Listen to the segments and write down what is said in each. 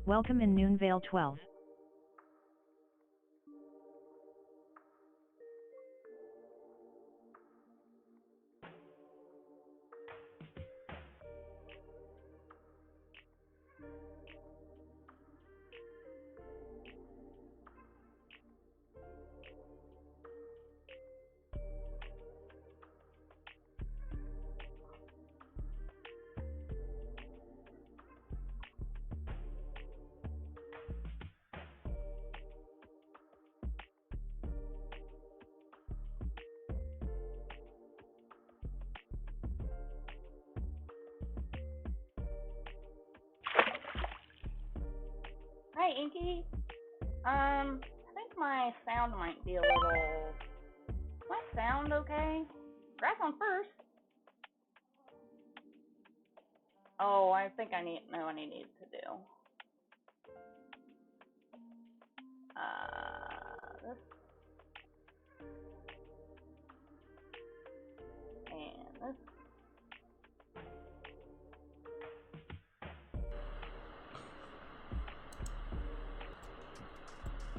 Welcome in Noonvale 12. Hi, Inky. I think my sound might be a little... My sound okay? Grass on first. Oh, I think I know what I need to do. This. And this.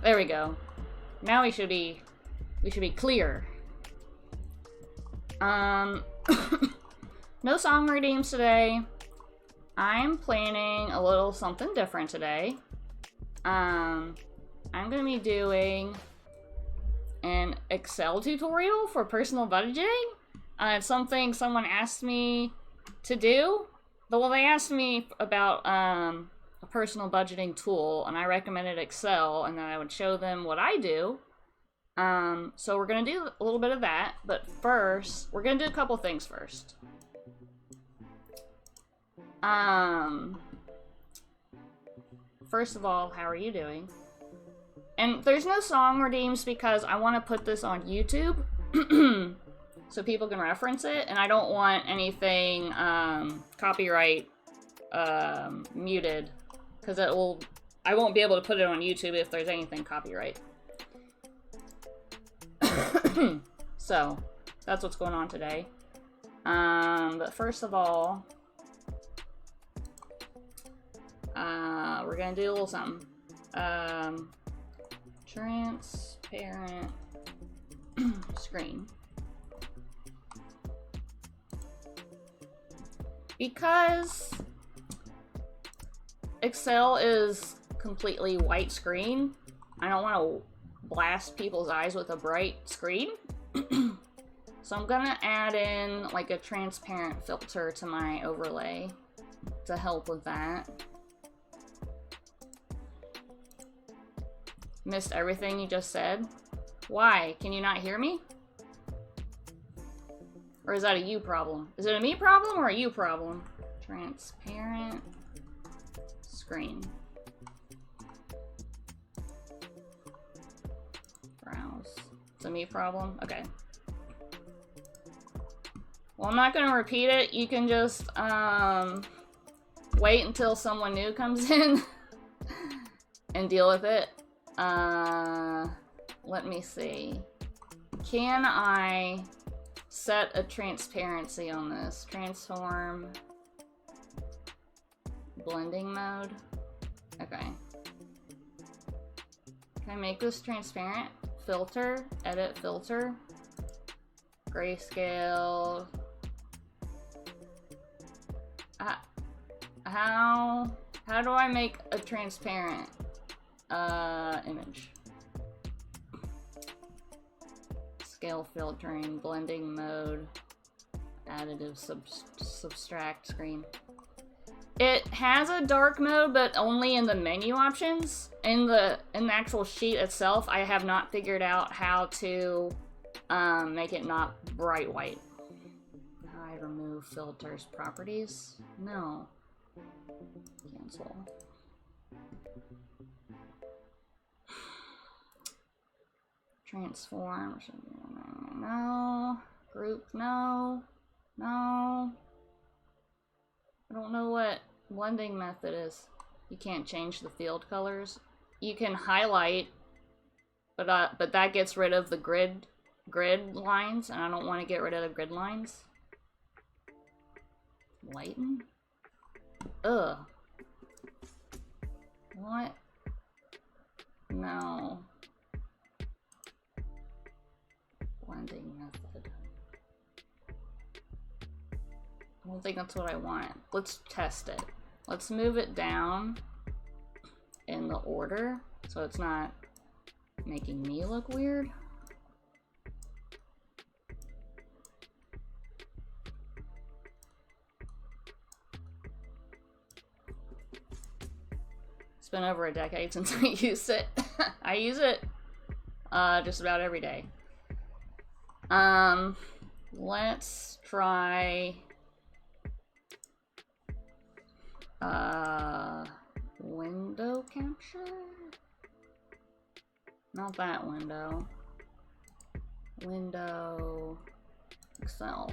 There we go. Now we should be clear. No song redeems today. I'm planning a little something different today. I'm gonna be doing an Excel tutorial for personal budgeting. It's something someone asked me to do. Well, they asked me about a personal budgeting tool, and I recommended Excel, and then I would show them what I do. So we're gonna do a little bit of that, but first, we're gonna do a couple things first. First of all, how are you doing? And there's no song redeems because I want to put this on YouTube so people can reference it, and I don't want anything copyright muted because I won't be able to put it on YouTube if there's anything copyright. So that's what's going on today. But first of all, we're gonna do a little something. Transparent screen. Because Excel is completely white screen, I don't want to blast people's eyes with a bright screen. So I'm gonna add in like a transparent filter to my overlay to help with that. Missed everything you just said? Why? Can you not hear me? Or is that a you problem? Is it a me problem or a you problem? Transparent screen. Browse. It's a me problem? Okay. Well, I'm not gonna repeat it. You can just, wait until someone new comes in and deal with it. Let me see. Can I set a transparency on this? Transform blending mode. Okay. Can I make this transparent? Filter, edit filter, grayscale. How do I make a transparent image? Scale filtering, blending mode, additive subtract screen. It has a dark mode, but only in the menu options. In the actual sheet itself, I have not figured out how to make it not bright white. How I remove filters properties? No. Cancel. Transform. No. Group. No. No. I don't know what blending method is. You can't change the field colors. You can highlight, but that gets rid of the grid lines, and I don't want to get rid of the grid lines. Lighten? Ugh. What? No. Blending method. I don't think that's what I want. Let's test it. Let's move it down in the order so it's not making me look weird. It's been over a decade since I used it. I use it just about every day. Let's try window capture? Not that window. Window Excel.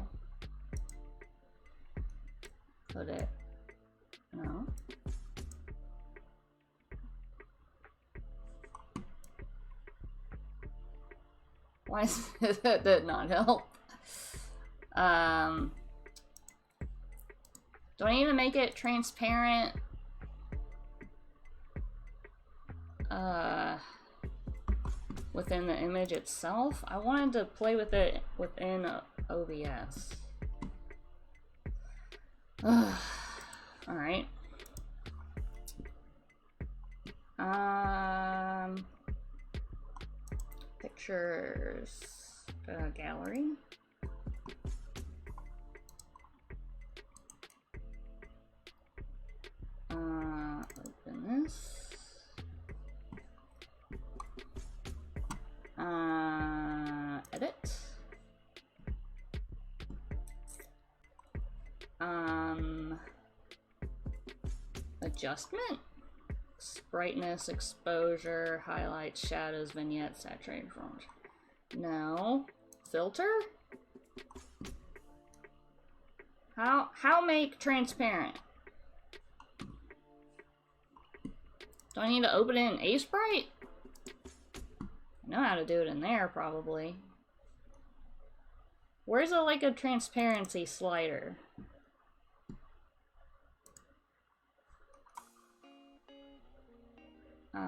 Put it. No. Why that did not help? Do I need to make it transparent? Within the image itself? I wanted to play with it within OBS. Alright. Pictures. Gallery. Open this. Edit. Adjustment. Brightness, exposure, highlights, shadows, vignettes, saturated font. No. Filter? How make transparent? Do I need to open it in Aseprite? I know how to do it in there, probably. Where's like a transparency slider? No.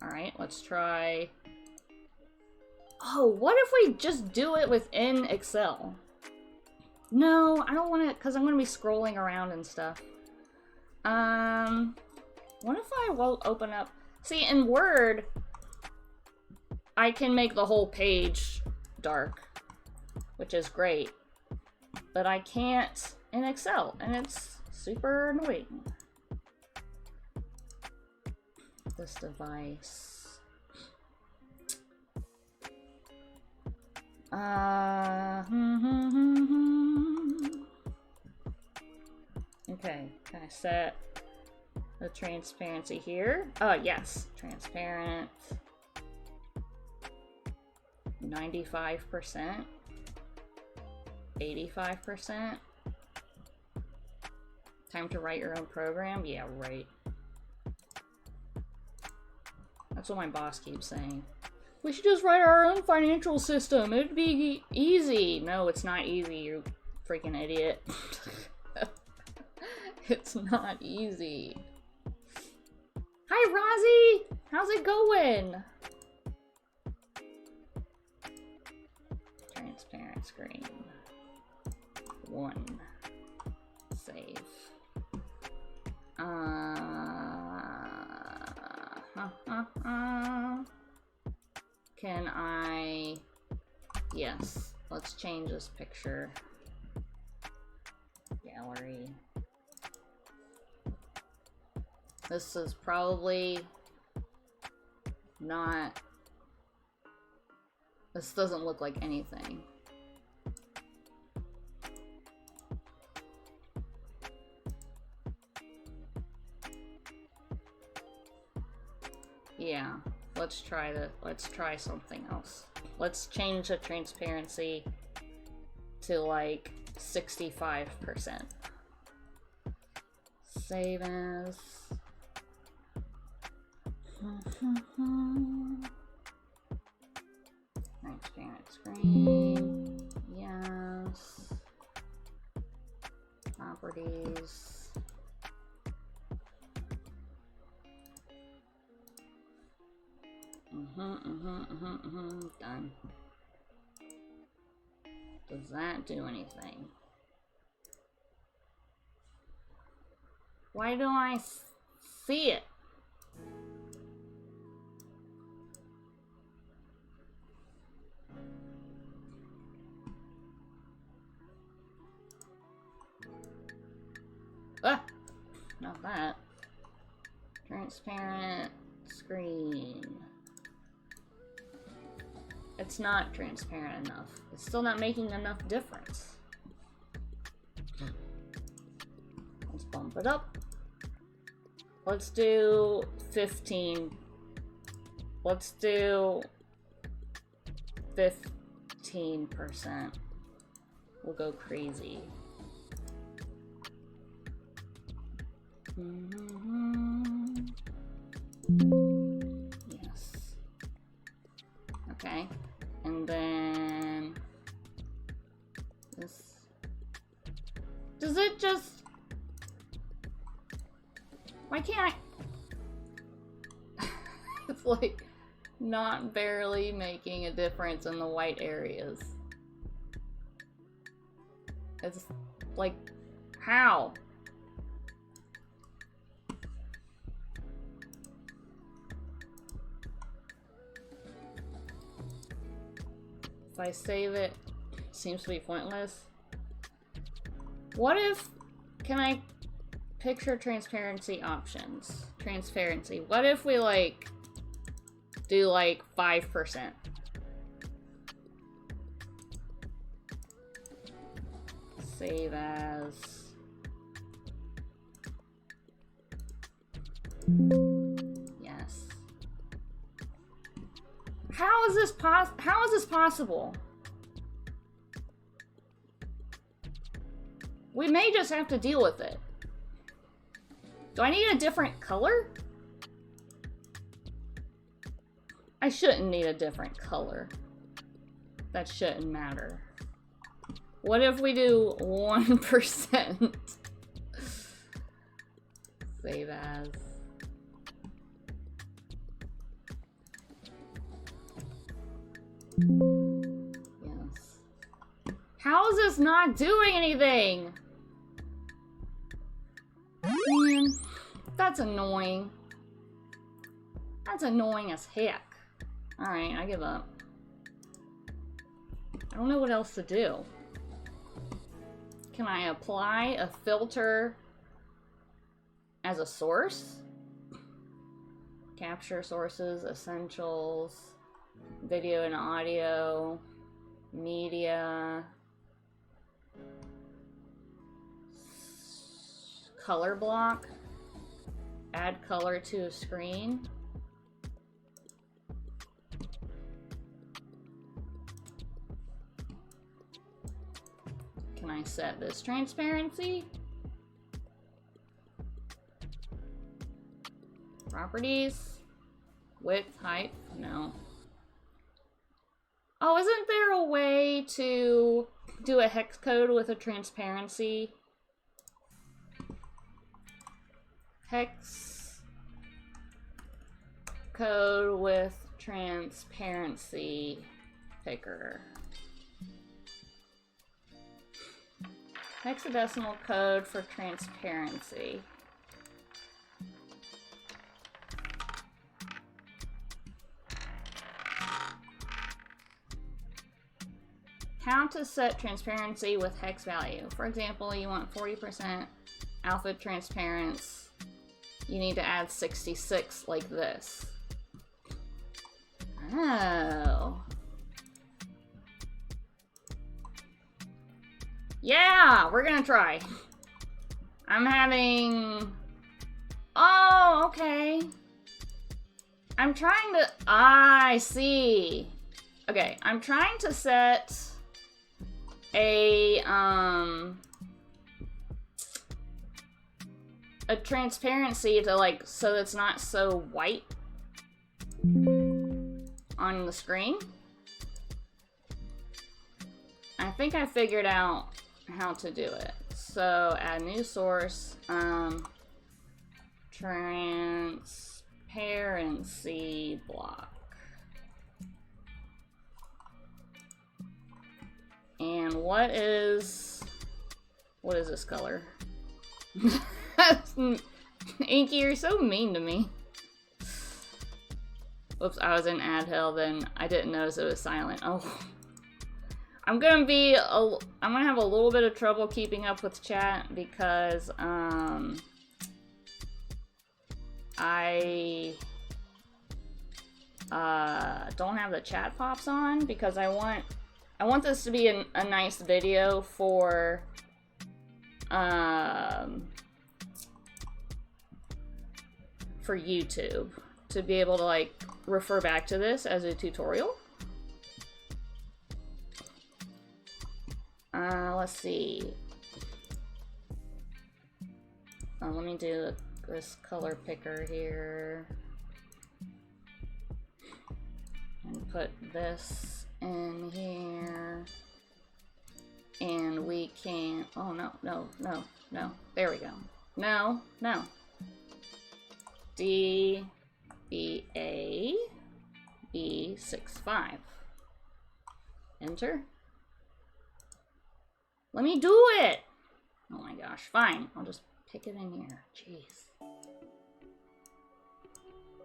Alright, let's try... Oh, what if we just do it within Excel? No, I don't want to, because I'm going to be scrolling around and stuff. What if I will open up... See, in Word, I can make the whole page dark, which is great. But I can't in Excel, and it's super annoying. This device. Okay, can I set the transparency here? Oh, yes, transparent. 95%. 85%. Time to write your own program? Yeah, right. That's what my boss keeps saying. We should just write our own financial system. It'd be easy. No, it's not easy, you freaking idiot. It's not easy. Hi, Rozzy! How's it going? Transparent screen. 1. Save. Can I... Yes. Let's change this picture. Gallery. This is probably not... This doesn't look like anything. Yeah, let's try something else. Let's change the transparency to like 65%. Save as. Transparent screen. Yes. Properties. Does that do anything? Why don't I see it? Ah! Not that. Transparent screen. It's not transparent enough. It's still not making enough difference. Let's bump it up. Let's do 15. Let's do 15%. We'll go crazy. Yes. Okay. And then this. Does it just... Why can't I... It's like not barely making a difference in the white areas. It's like, how? If I save it, it seems to be pointless. What if, can I picture transparency options? Transparency. What if we like do like 5%? Save as. Yes. How is this possible? We may just have to deal with it. Do I need a different color? I shouldn't need a different color. That shouldn't matter. What if we do 1%? Save as. Yes. How is this not doing anything? Man, that's annoying. That's annoying as heck. Alright, I give up. I don't know what else to do. Can I apply a filter as a source? Capture sources, essentials, video and audio, media, color block, add color to a screen. Can I set this transparency? Properties, width, height, no. Oh, isn't there a way to do a hex code with a transparency? Hex code with transparency picker. Hexadecimal code for transparency. How to set transparency with hex value. For example, you want 40% alpha transparency. You need to add 66 like this. Oh. Yeah, we're gonna try. I'm having... Oh, okay. I'm trying to... I see. Okay, I'm trying to set a transparency to like, so it's not so white on the screen. I think I figured out how to do it. So add new source, transparency block. And And what is this color? Inky, you're so mean to me. Whoops, I was in ad hell, then I didn't notice it was silent. Oh. I'm gonna have a little bit of trouble keeping up with chat because, I don't have the chat pops on because I want this to be a nice video for YouTube, to be able to like refer back to this as a tutorial. Let's see. Let me do this color picker here. And put this in here. And we can, oh no. There we go. No. D, B, A, B, 6, 5. Enter. Let me do it! Oh my gosh, fine. I'll just pick it in here. Jeez.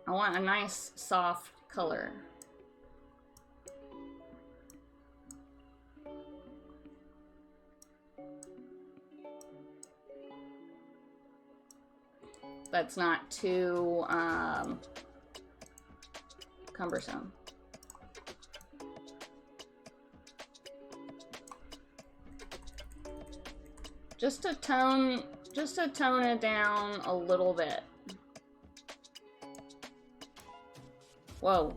I want a nice, soft color. That's not too, cumbersome. Just to tone it down a little bit. Whoa.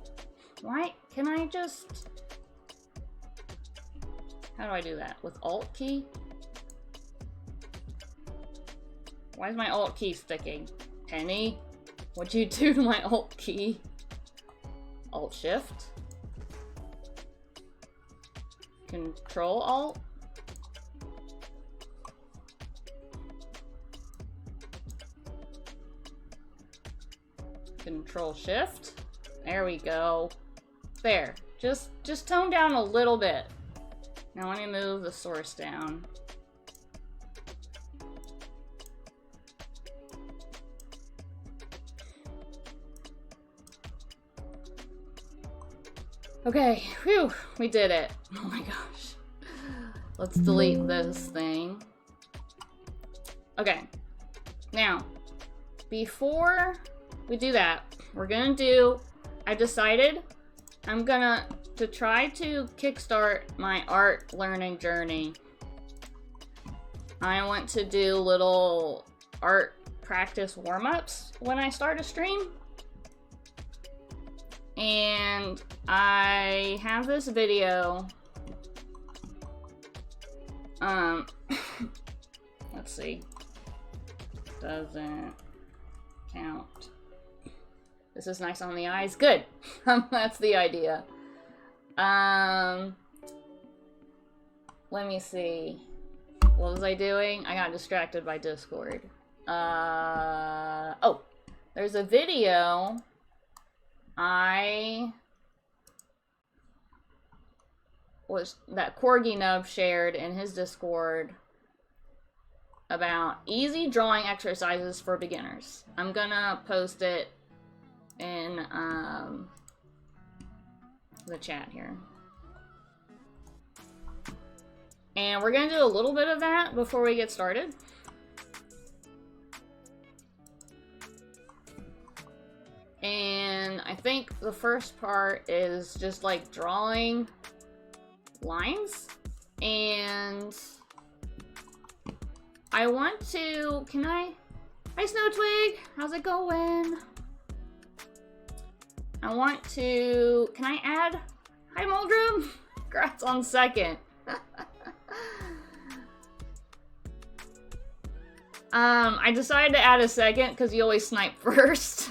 Why? Can I just... How do I do that? With Alt key? Why is my Alt key sticking? Penny? What'd you do to my Alt key? Alt Shift? Control Alt? Control Shift? There we go. There. Just tone down a little bit. Now let me move the source down. Okay, whew, we did it. Oh my gosh. Let's delete this thing. Okay, now, before we do that, I decided I'm gonna, to try to kickstart my art learning journey, I want to do little art practice warm-ups when I start a stream. And I have this video, let's see, doesn't count. This is nice on the eyes, good. That's the idea. Let me see, what was I doing? I got distracted by Discord. Oh, there's a video that Corgi Nub shared in his Discord about easy drawing exercises for beginners. I'm gonna post it in the chat here. And we're gonna do a little bit of that before we get started. And I think the first part is just like drawing lines. And I want to, hi Snow Twig, how's it going? Can I add, hi Moldrum, congrats on second. I decided to add a second because you always snipe first.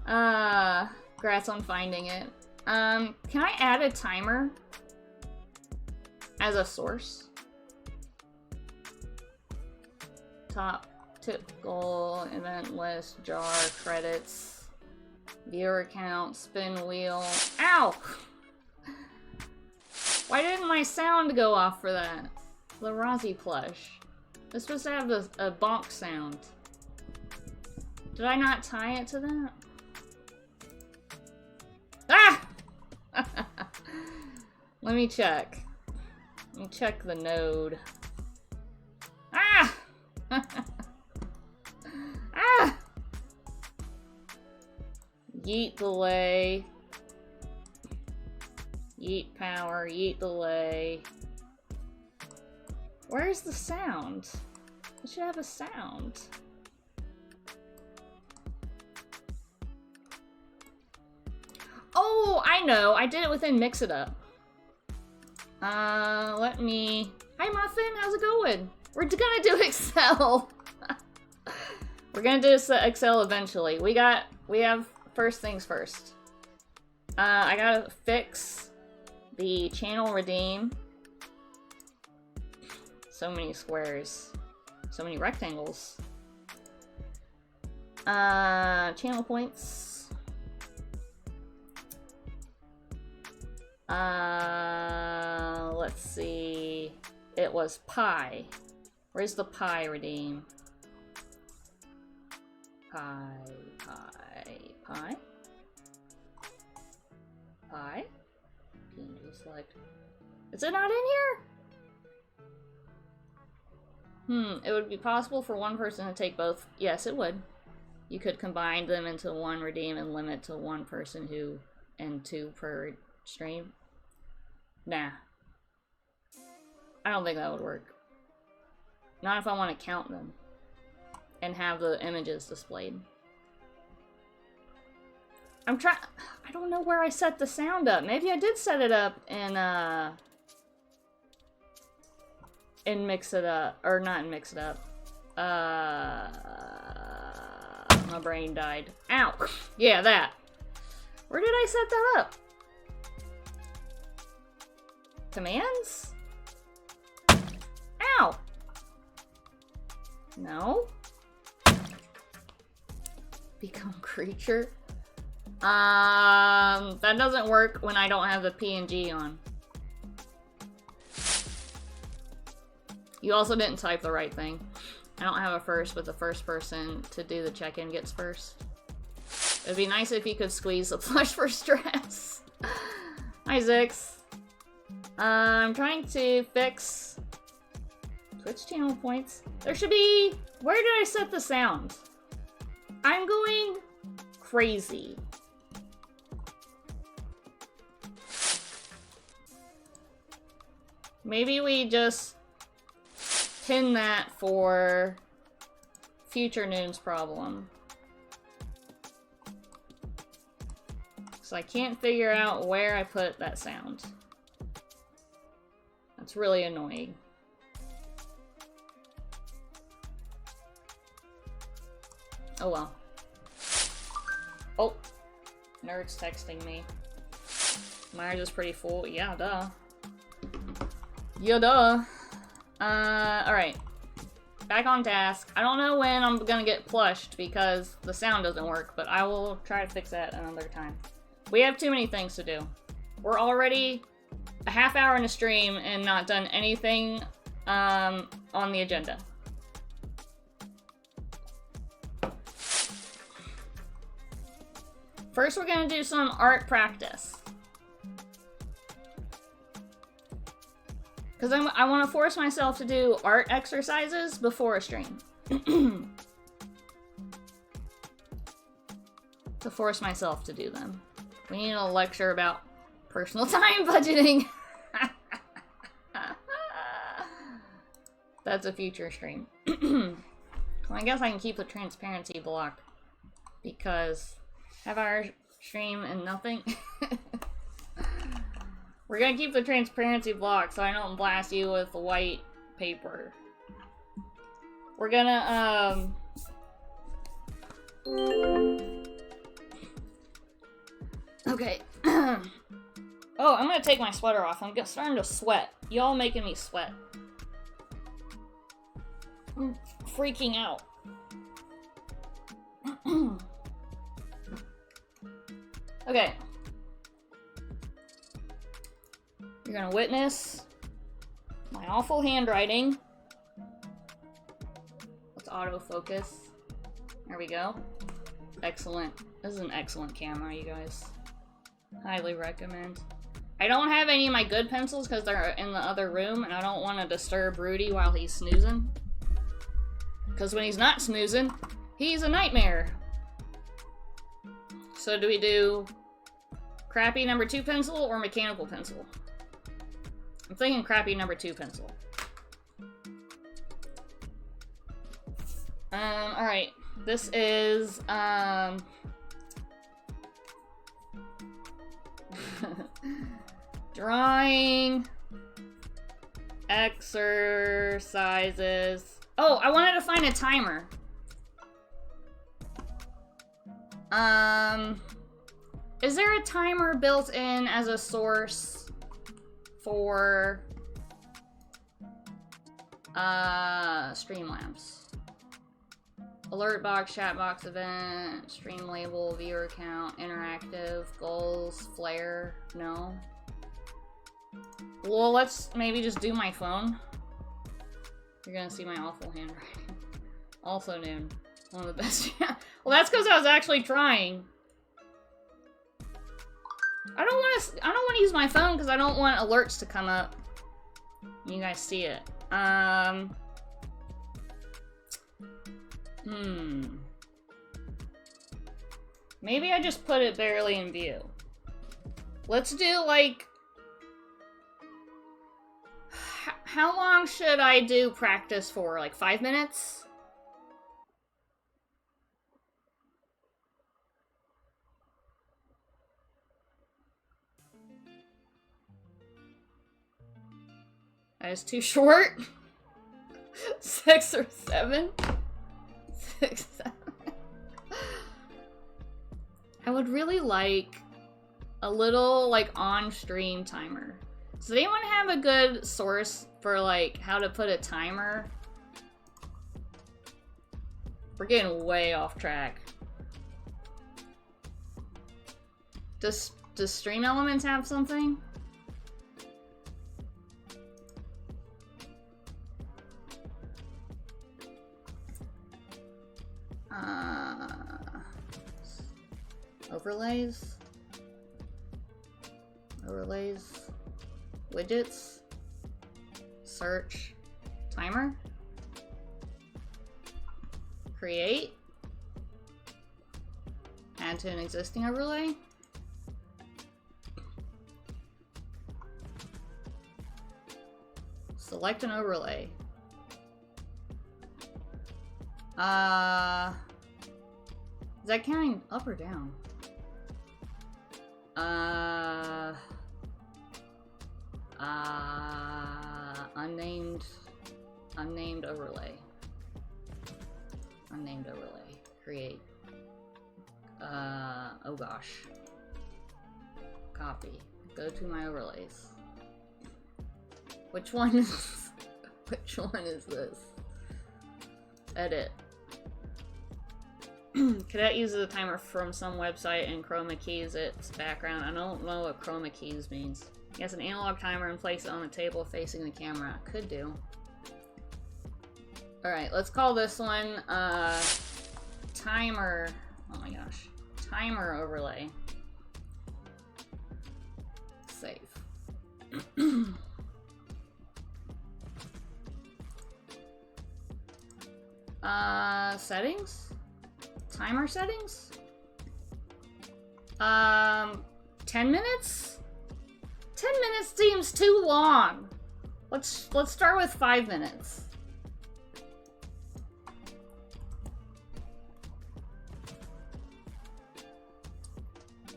Congrats on finding it. Can I add a timer as a source? Top tip goal, event list, jar, credits, viewer count, spin wheel. Ow! Why didn't my sound go off for that? The Rozzy plush. It's supposed to have a bonk sound. Did I not tie it to that? Ah! Let me check. Let me check the node. Ah! Ah! Yeet delay. Yeet power, yeet delay. Where's the sound? It should have a sound. Oh, I know. I did it within Mix It Up. Let me... Hi, Muffin. How's it going? We're gonna do Excel. We're gonna do Excel eventually. We have first things first. I gotta fix the channel redeem. So many squares. So many rectangles. Channel points. Let's see. It was pi. Where's the pi redeem? Pi. PNG select. Is it not in here? It would be possible for one person to take both. Yes, it would. You could combine them into one redeem and limit to one person and 2 per stream. Nah. I don't think that would work. Not if I want to count them and have the images displayed. I don't know where I set the sound up. Maybe I did set it up in Mix It Up, or not in Mix It Up. My brain died. Ow! Yeah, that. Where did I set that up? Commands? Ow! No? Become creature? That doesn't work when I don't have the PNG on. You also didn't type the right thing. I don't have a first, but the first person to do the check-in gets first. It'd be nice if you could squeeze the plush for stress. Hi, Zix. I'm trying to fix Twitch channel points. There should be... Where did I set the sound? I'm going crazy. Maybe we just pin that for future Noon's problem. So I can't figure out where I put that sound. That's really annoying. Oh well. Oh, Nerd's texting me. Mine is pretty full. Yeah, duh. Yeah, duh. Alright. Back on task. I don't know when I'm gonna get plushed because the sound doesn't work, but I will try to fix that another time. We have too many things to do. We're already a half hour in a stream and not done anything on the agenda. First, we're gonna do some art practice. Because I want to force myself to do art exercises before a stream. To force myself to do them. We need a lecture about personal time budgeting. That's a future stream. Well, I guess I can keep the transparency block. Because half-hour stream and nothing. We're gonna keep the transparency block so I don't blast you with white paper. We're gonna, okay. Oh, I'm gonna take my sweater off. I'm starting to sweat. Y'all making me sweat. I'm freaking out. Okay. You're gonna witness my awful handwriting. Let's autofocus. There we go. Excellent. This is an excellent camera, you guys. Highly recommend. I don't have any of my good pencils because they're in the other room, and I don't want to disturb Rudy while he's snoozing. Because when he's not snoozing, he's a nightmare. So do we do crappy number 2 pencil or mechanical pencil? I'm thinking crappy number 2 pencil. Alright. This is, drawing exercises. Oh, I wanted to find a timer. Is there a timer built in as a source for Streamlabs? Alert box, chat box event, stream label, viewer count, interactive, goals, flare, no. Well, let's maybe just do my phone. You're gonna see my awful handwriting. Also noon. One of the best. Well, that's because I was actually trying. I don't want to use my phone because I don't want alerts to come up. You guys see it. Maybe I just put it barely in view. Let's do, like... How long should I do practice for? Like 5 minutes? That is too short. 6 or 7? 6, 7. I would really like a little, like, on-stream timer. Does anyone have a good source for, like, how to put a timer? We're getting way off track. Does Stream Elements have something? Overlays? Overlays? Widgets? Search? Timer? Create? Add to an existing overlay? Select an overlay. Is that counting up or down? Unnamed overlay. Unnamed overlay. Create. Oh gosh. Copy. Go to my overlays. Which one is this? Edit. Cadet uses a timer from some website and chroma keys its background. I don't know what chroma keys means. He has an analog timer and place it on the table facing the camera. Could do. Alright, let's call this one, timer. Oh my gosh. Timer overlay. Save. Settings? Timer settings? 10 minutes? 10 minutes seems too long. Let's start with 5 minutes.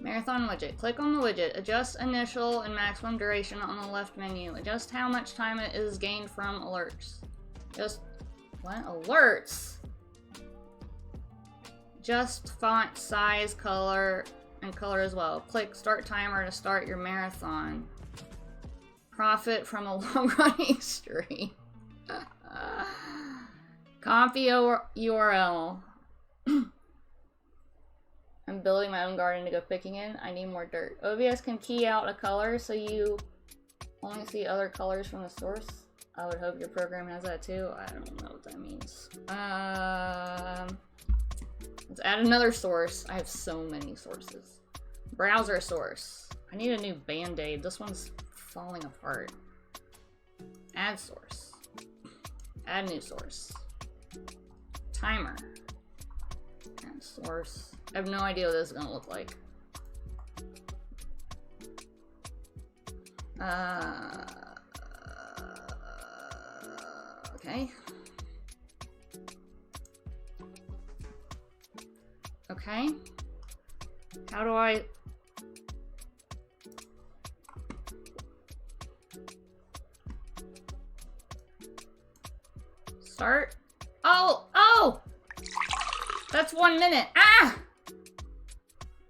Marathon widget. Click on the widget. Adjust initial and maximum duration on the left menu. Adjust how much time it is gained from alerts. Just what? Alerts? Just font, size, color, and color as well. Click start timer to start your marathon. Profit from a long-running stream. Copy URL. I'm building my own garden to go picking in. I need more dirt. OBS can key out a color so you Only see other colors from the source. I would hope your program has that too. I don't know what that means. Let's add another source. I have so many sources. Browser source. I need a new band-aid. This one's falling apart. Add source. Add new source. Timer. Add source. I have no idea what this is gonna look like. Okay. Okay. How do I... Start? Oh! Oh! That's 1 minute. Ah!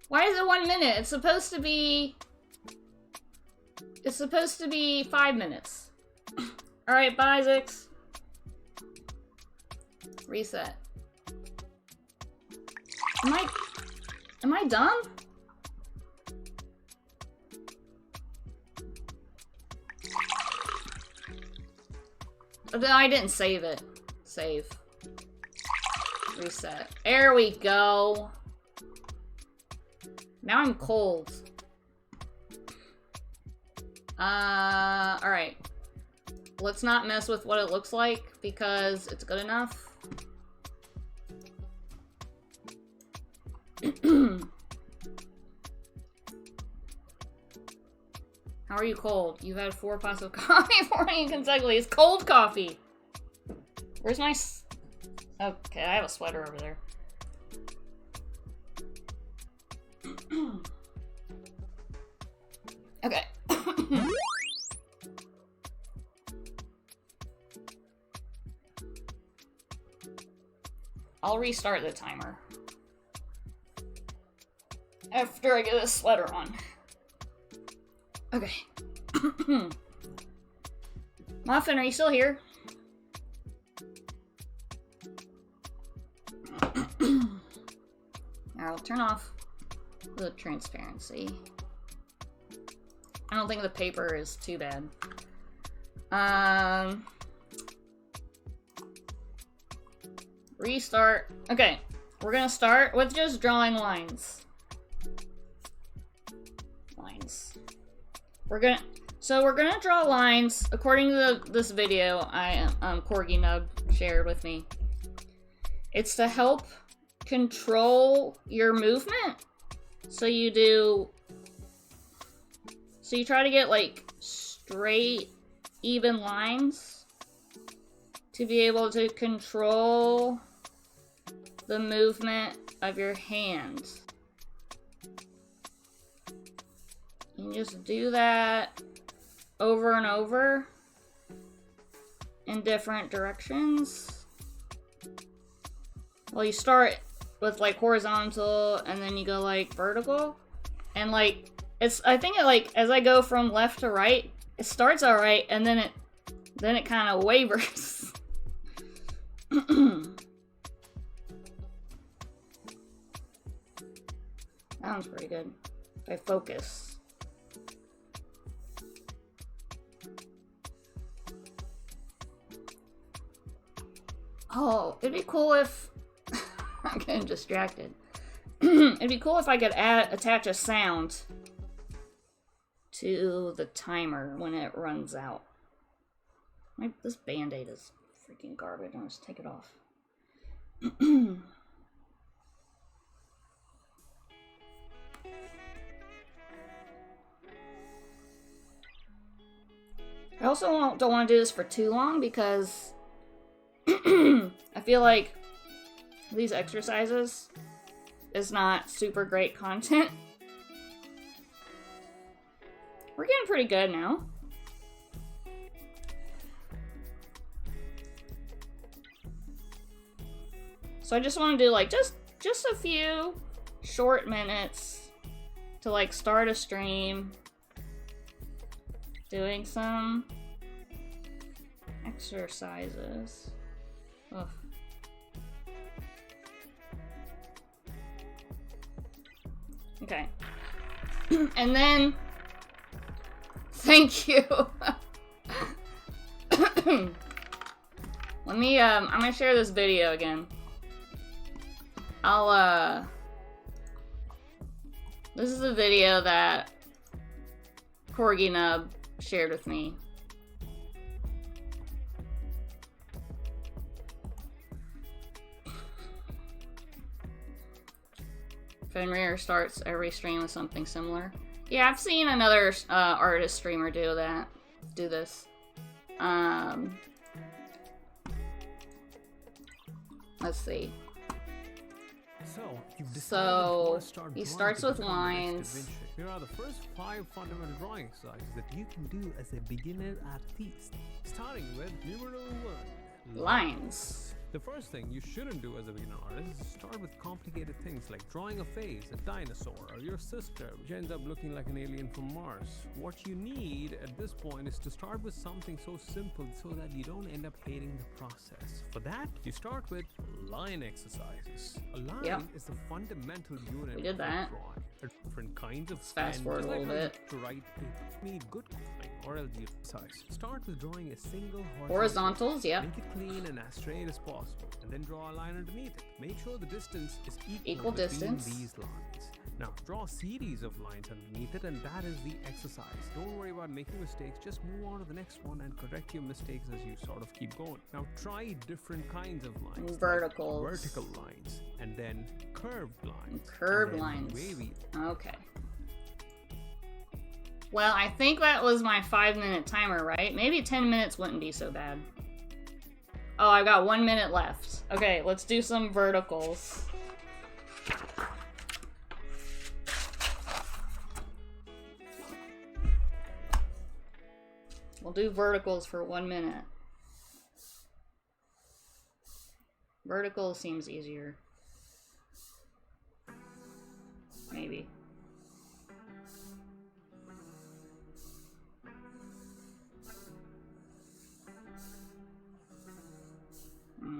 Why is it 1 minute? It's supposed to be... It's supposed to be 5 minutes. Alright, bye, Zix. Reset. Am I dumb? I didn't save it. Save. Reset. There we go. Now I'm cold. Alright. Let's not mess with what it looks like because it's good enough. How are you cold? You've had 4 pots of coffee morning consecutively. It's cold coffee. Where's my okay, I have a sweater over there. Okay. I'll restart the timer after I get this sweater on. Okay. Muffin, are you still here? I'll turn off the transparency. I don't think the paper is too bad. Restart. Okay, we're gonna start with just drawing lines. We're gonna draw lines according to this video Corgi Nub shared with me. It's to help control your movement. So you try to get like straight, even lines to be able to control the movement of your hands. You just do that over and over in different directions. Well, you start with like horizontal and then you go like vertical. And like, I think it like, as I go from left to right, it starts all right and then it kind of wavers. That one's pretty good. If I focus. Oh, it'd be cool if... I'm getting distracted. It'd be cool if I could attach a sound to the timer when it runs out. This Band-Aid is freaking garbage. I'll just take it off. I also don't want to do this for too long because I feel like these exercises is not super great content. We're getting pretty good now. So I just want to do like just a few short minutes to like start a stream doing some exercises. Ugh. Okay. And then Thank you. Let me, I'm gonna share this video again. This is a video that Corgi Nub shared with me. Fenrir starts every stream with something similar. Yeah, I've seen another artist streamer do this. Let's see. So he starts with lines. Here are the first 5 fundamental drawing exercises that you can do as a beginner artist. Starting with numero 1. Lines. The first thing you shouldn't do as a beginner artist is start with complicated things like drawing a face, a dinosaur, or your sister, which ends up looking like an alien from Mars. What you need at this point is to start with something so simple so that you don't end up hating the process. For that, you start with line exercises. A line is the fundamental unit we did that. of drawing. There are different kinds of fast forward a little bit. To write paper. You need good coloring or else you size. Start with drawing a single horizontals, yep. Make it clean and as straight as possible, and then draw a line underneath it. Make sure the distance is equal between distance. these lines. Now, draw a series of lines underneath it, and that is the exercise. Don't worry about making mistakes, just move on to the next one and correct your mistakes as you sort of keep going. Now, try different kinds of lines. Verticals. Like vertical lines, and then curved lines. Curved lines. Wavy. Okay. Well, I think that was my 5-minute timer, right? Maybe 10 minutes wouldn't be so bad. Oh, I've got 1 minute left. Okay, let's do some verticals. We'll do verticals for 1 minute. Vertical seems easier. Maybe.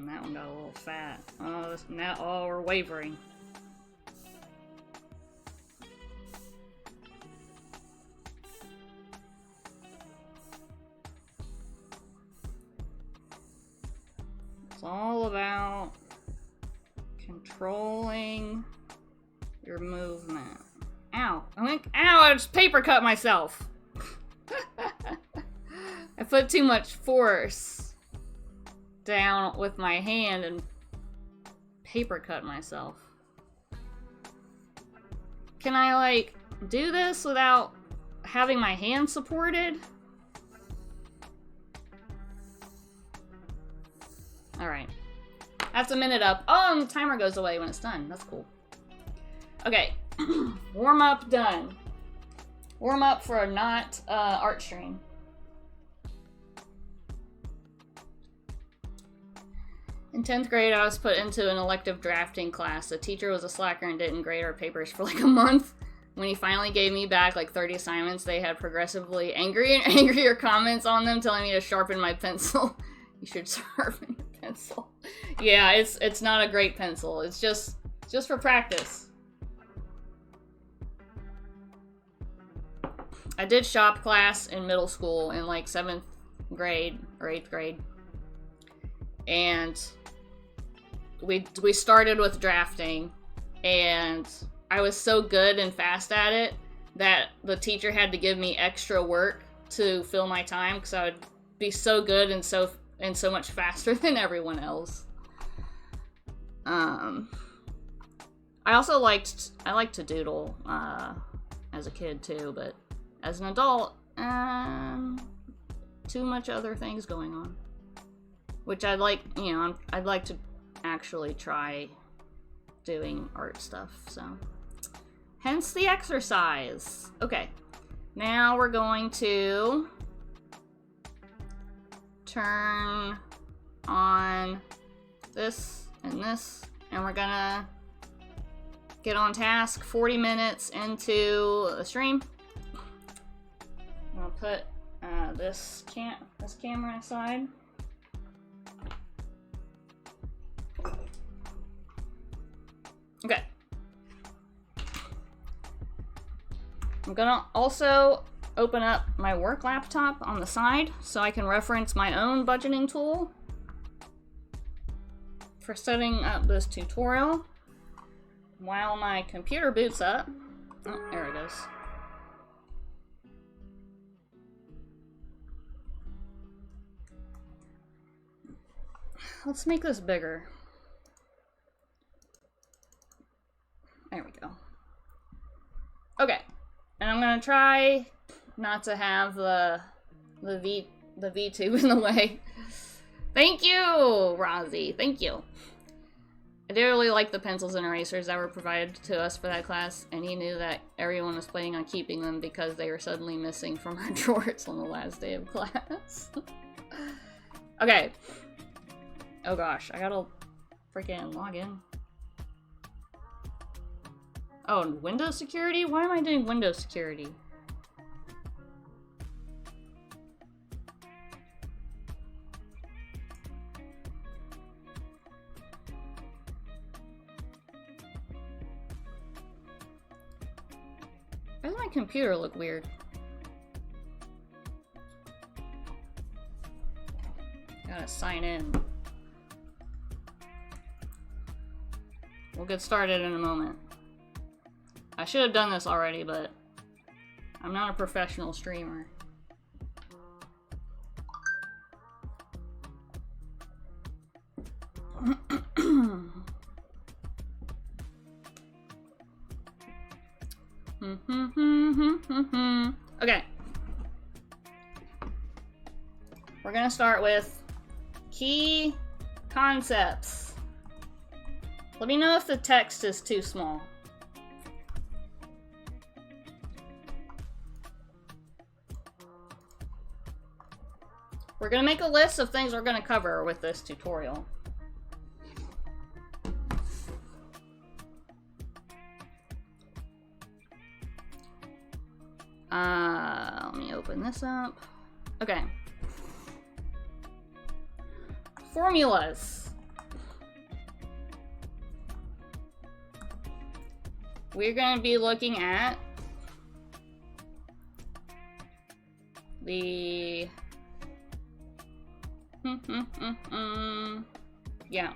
That one got a little fat. Oh, now, we're wavering. It's all about controlling your movement. Ow! Ow! I just paper cut myself. I put too much force down with my hand and paper cut myself. Can I, like, do this without having my hand supported? Alright. That's a minute up. Oh, and the timer goes away when it's done. That's cool. Okay. Warm up done. Warm up for a not art stream. In 10th grade, I was put into an elective drafting class. The teacher was a slacker and didn't grade our papers for like a month. When he finally gave me back like 30 assignments, they had progressively angrier comments on them, telling me to sharpen my pencil. You should sharpen your pencil. Yeah, it's not a great pencil. It's just for practice. I did shop class in middle school in like 7th grade or 8th grade. And we started with drafting, and I was so good and fast at it that the teacher had to give me extra work to fill my time because I would be so good and so much faster than everyone else. I also liked to doodle as a kid too, but as an adult, too much other things going on. Which I'd like to actually try doing art stuff, so. Hence the exercise. Okay, now we're going to turn on this, and we're gonna get on task 40 minutes into the stream. I'm gonna put this camera aside. Okay. I'm gonna also open up my work laptop on the side so I can reference my own budgeting tool for setting up this tutorial while my computer boots up. Oh, there it is. Let's make this bigger. There we go. Okay, and I'm gonna try not to have the VTube in the way. Thank you, Rozzy. Thank you. I did really like the pencils and erasers that were provided to us for that class, and he knew that everyone was planning on keeping them because they were suddenly missing from our drawers on the last day of class. Okay. Oh gosh, I gotta freaking log in. Oh, Windows security? Why am I doing Windows security? Why does my computer look weird? Gotta sign in. We'll get started in a moment. I should have done this already, but I'm not a professional streamer. Okay. We're gonna start with key concepts. Let me know if the text is too small. We're gonna make a list of things we're gonna cover with this tutorial. Let me open this up. Okay. Formulas. We're going to be looking at the yeah.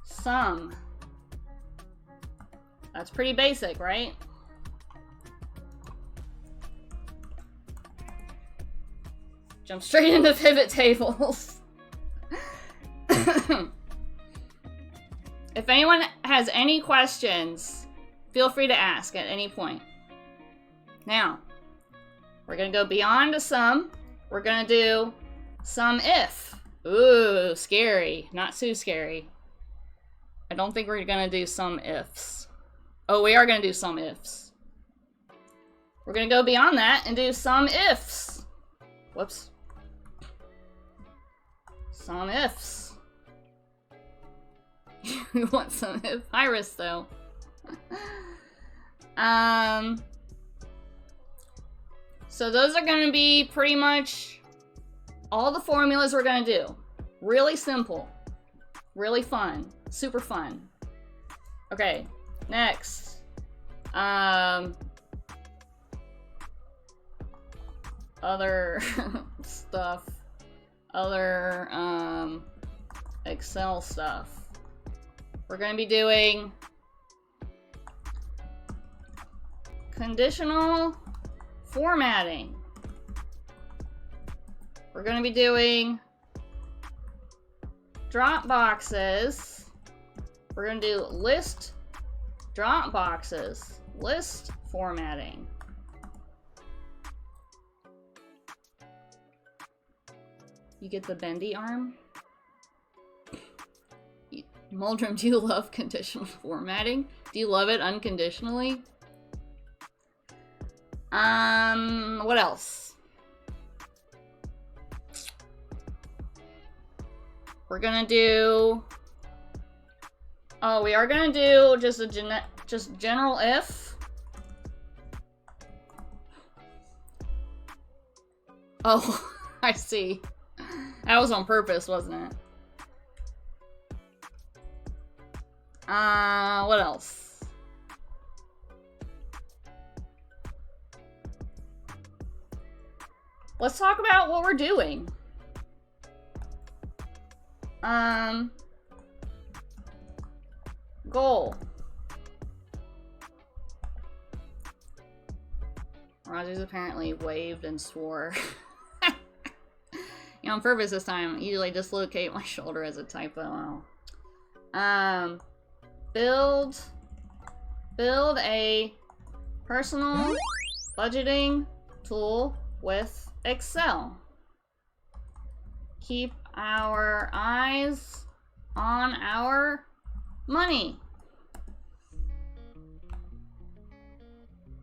Sum. That's pretty basic, right? Jump straight into pivot tables. If anyone has any questions, feel free to ask at any point. Now, we're gonna go beyond a sum. We're gonna do sum if. Ooh, scary. Not too scary. I don't think we're gonna do sum ifs. Oh, we are gonna do sum ifs. We're gonna go beyond that and do sum ifs. Whoops. Sum ifs. We want some if Iris though. So those are gonna be pretty much all the formulas we're gonna do. Really simple. Really fun. Super fun. Okay, next. Other stuff. Other Excel stuff. We're going to be doing conditional formatting. We're going to be doing drop boxes. We're going to do list drop boxes, list formatting. You get the bendy arm? Muldrum, do you love conditional formatting? Do you love it unconditionally? What else? We're gonna do... Oh, we are gonna do just a general if. Oh, I see. That was on purpose, wasn't it? What else? let's talk about what we're doing. Goal. Rogers apparently waved and swore. On purpose this time. Usually dislocate my shoulder as a typo. Build a personal budgeting tool with Excel. Keep our eyes on our money.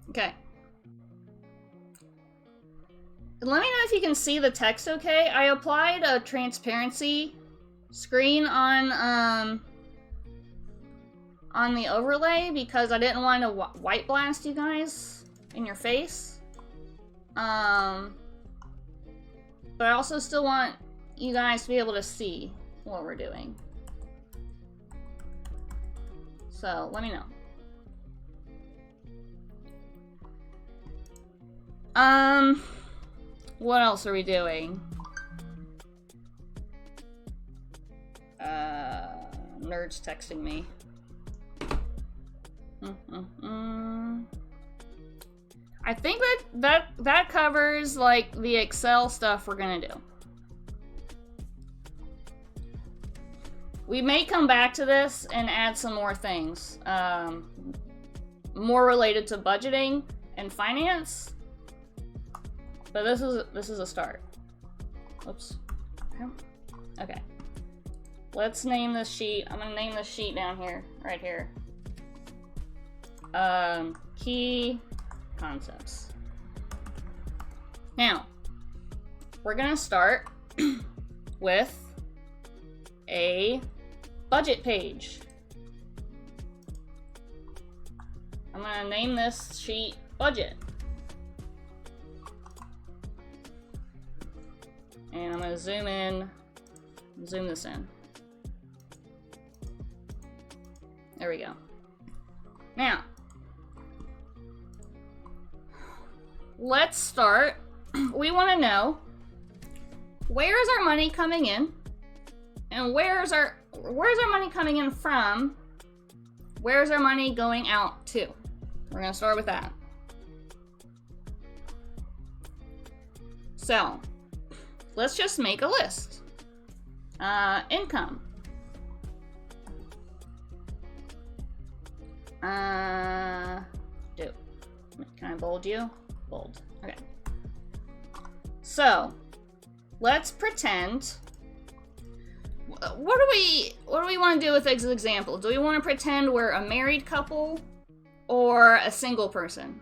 Okay. Let me know if you can see the text okay. I applied a transparency screen on the overlay because I didn't want to white blast you guys in your face. But I also still want you guys to be able to see what we're doing. So, let me know. What else are we doing? Nerd's texting me. I think that covers, like, the Excel stuff we're gonna do. We may come back to this and add some more things. More related to budgeting and finance. But this is a start. Oops. Okay. Let's name this sheet. I'm gonna name this sheet down here, right here. Key concepts. Now, we're gonna start with a budget page. I'm gonna name this sheet budget. And I'm gonna zoom this in. There we go. Now, let's start. We want to know, where is our money coming in? And where's our money coming in from? Where's our money going out to? We're gonna start with that. So, let's just make a list. Income. Can I bold you? Bold. Okay. So, let's pretend. What do we want to do with this example? Do we want to pretend we're a married couple or a single person?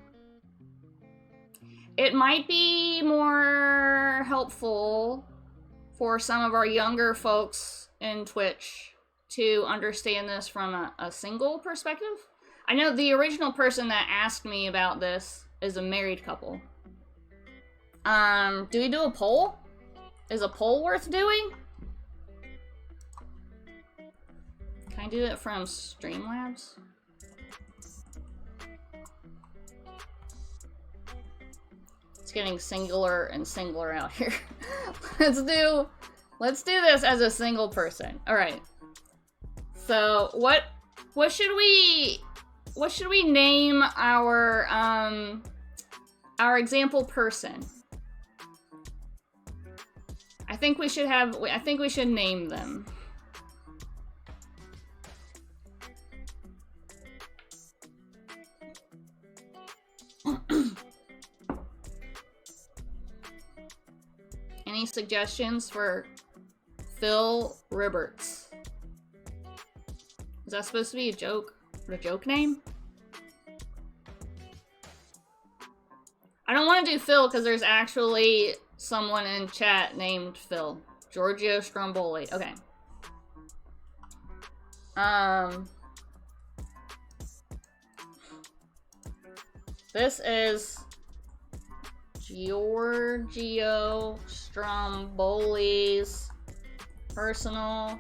It might be more helpful for some of our younger folks in Twitch to understand this from a single perspective. I know the original person that asked me about this is a married couple. Do we do a poll? Is a poll worth doing? Can I do it from Streamlabs? It's getting singular and singular out here. Let's do this as a single person. All right. So what should we name our example person? I think we should name them. Any suggestions for Phil Ribberts? Is that supposed to be a joke? A joke name? I don't want to do Phil because there's actually someone in chat named Phil. Giorgio Stromboli. Okay. This is Giorgio Stromboli's personal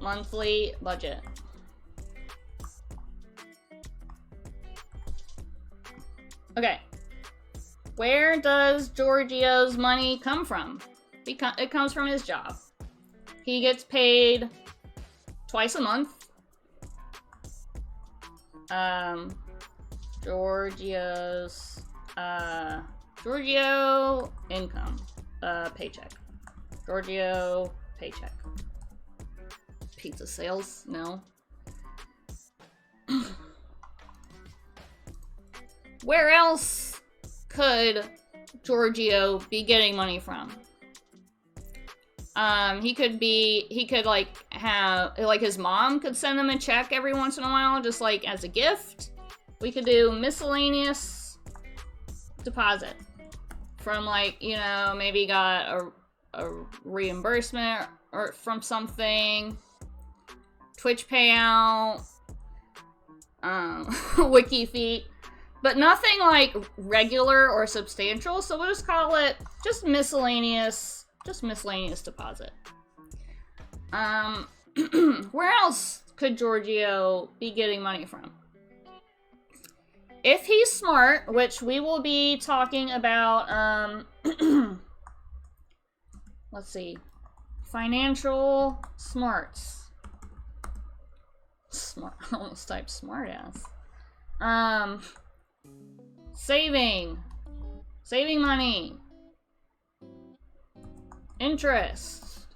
monthly budget. Okay. Where does Giorgio's money come from? It comes from his job. He gets paid twice a month. Giorgio income, paycheck. Giorgio paycheck. Pizza sales? No. Where else could Giorgio be getting money from? He could like have, like his mom could send him a check every once in a while, just like as a gift. We could do miscellaneous deposit from, like, you know, maybe got a reimbursement or from something, Twitch payout, wiki feet, but nothing like regular or substantial. So we'll just call it just miscellaneous deposit. Where else could Giorgio be getting money from? If he's smart, which we will be talking about, let's see, financial smarts. Smart, I almost typed smart ass. Saving money, interest,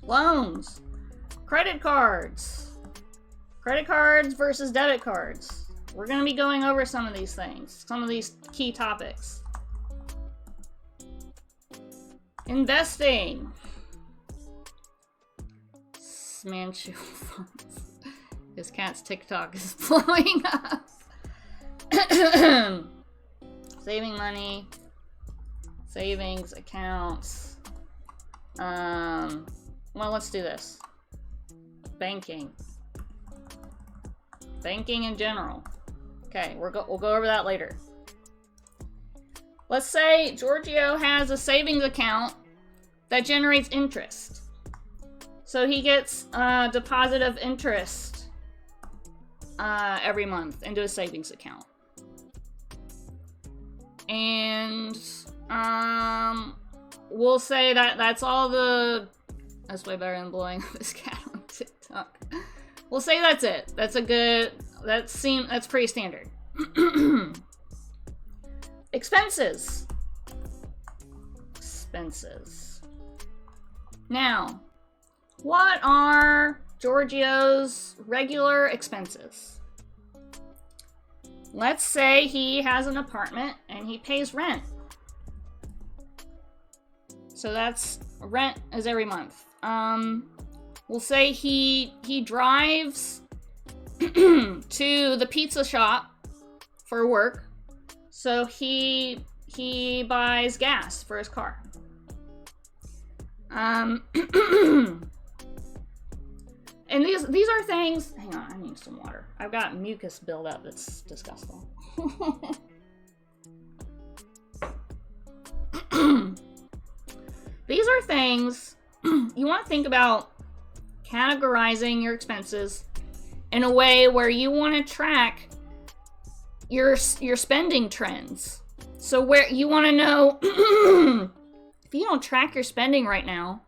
loans, credit cards versus debit cards. We're going to be going over some of these things, some of these key topics. Investing. Smanchu funds. His cat's TikTok is blowing up. Saving money. Savings accounts. Well, let's do this. Banking in general. Okay, we'll go over that later. Let's say Giorgio has a savings account that generates interest. So he gets a deposit of interest every month into his savings account. And we'll say that that's all the... That's way better than blowing up his cat on TikTok. We'll say that's it. That's a good... That's pretty standard. Expenses. Now, what are Giorgio's regular expenses? Let's say he has an apartment and he pays rent. So that's rent is every month. We'll say he drives to the pizza shop for work. So he buys gas for his car. And these are things. Hang on, I need some water. I've got mucus buildup that's disgusting. These are things you want to think about categorizing your expenses in a way where you want to track your spending trends. So where you want to know, if you don't track your spending right now,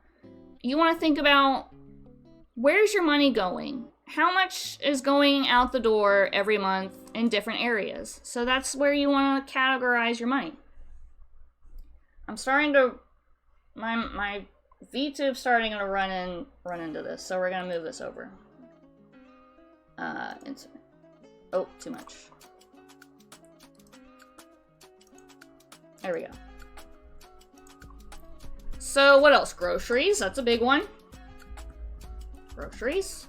you want to think about, where's your money going? How much is going out the door every month in different areas? So that's where you want to categorize your money. I'm starting to, my VTube's starting to run into this, so we're gonna move this over. Insert. Oh, too much. There we go. So what else? Groceries, that's a big one. Groceries.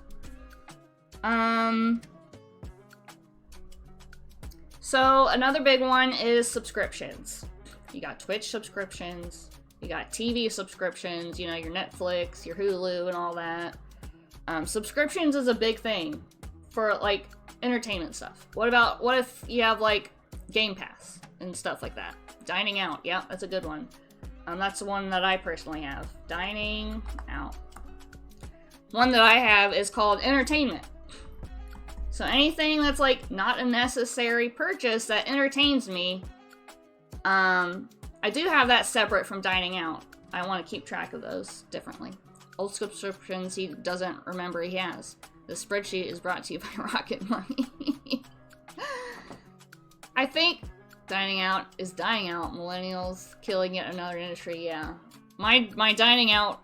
So another big one is subscriptions. You got Twitch subscriptions, you got TV subscriptions, you know, your Netflix, your Hulu, and all that. Subscriptions is a big thing for, like, entertainment stuff. What if you have, like, Game Pass and stuff like that? Dining out, yeah, that's a good one. That's the one that I personally have. Dining out. One that I have is called entertainment. So anything that's like not a necessary purchase that entertains me, I do have that separate from dining out. I want to keep track of those differently. Old subscriptions he doesn't remember he has. The spreadsheet is brought to you by Rocket Money. I think dining out is dying out. Millennials killing yet another industry, yeah. My dining out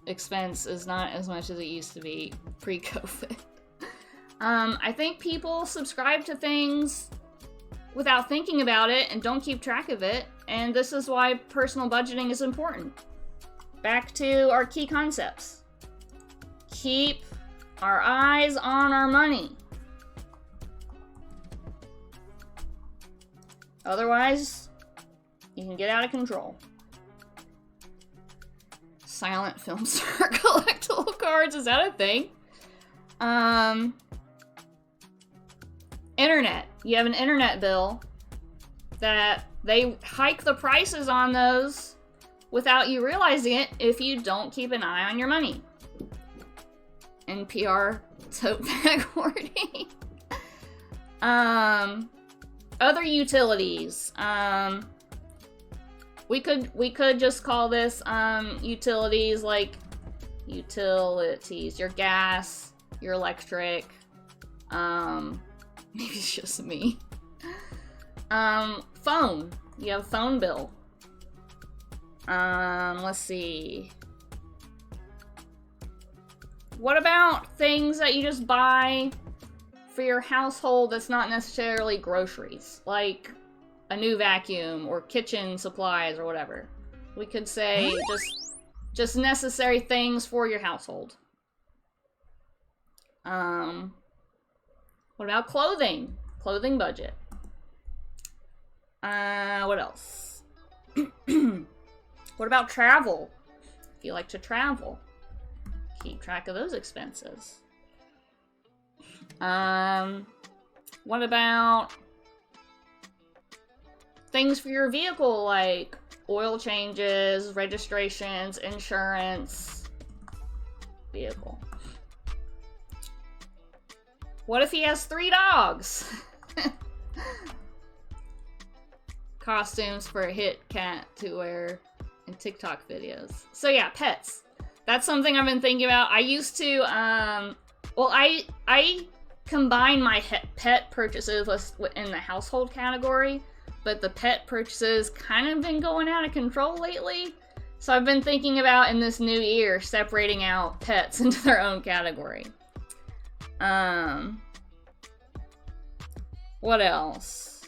expense is not as much as it used to be pre-COVID. I think people subscribe to things without thinking about it and don't keep track of it, and this is why personal budgeting is important. Back to our key concepts. Keep our eyes on our money. Otherwise, you can get out of control. Silent film star collectible cards, is that a thing? Internet. You have an internet bill that they hike the prices on those without you realizing it if you don't keep an eye on your money. NPR tote bag hoarding. Other utilities. We could just call this utilities, like utilities. Your gas, your electric. Maybe it's just me. Phone. You have a phone bill. Let's see. What about things that you just buy for your household that's not necessarily groceries? Like a new vacuum or kitchen supplies or whatever. We could say just necessary things for your household. What about clothing? Clothing budget. What else? What about travel? If you like to travel, keep track of those expenses. What about things for your vehicle, like oil changes, registrations, insurance, vehicle? What if he has 3 dogs? Costumes for a hit cat to wear in TikTok videos. So yeah, pets. That's something I've been thinking about. I used to, well, I combine my pet purchases in the household category, but the pet purchases kind of been going out of control lately. So I've been thinking about, in this new year, separating out pets into their own category. What else?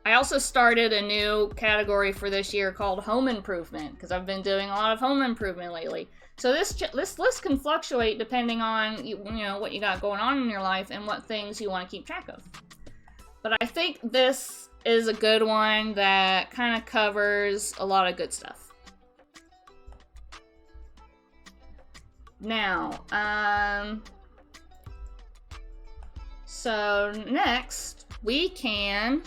I also started a new category for this year called home improvement, because I've been doing a lot of home improvement lately. So this list can fluctuate depending on you know what you got going on in your life and what things you want to keep track of. But I think this is a good one that kind of covers a lot of good stuff. Now, so next we can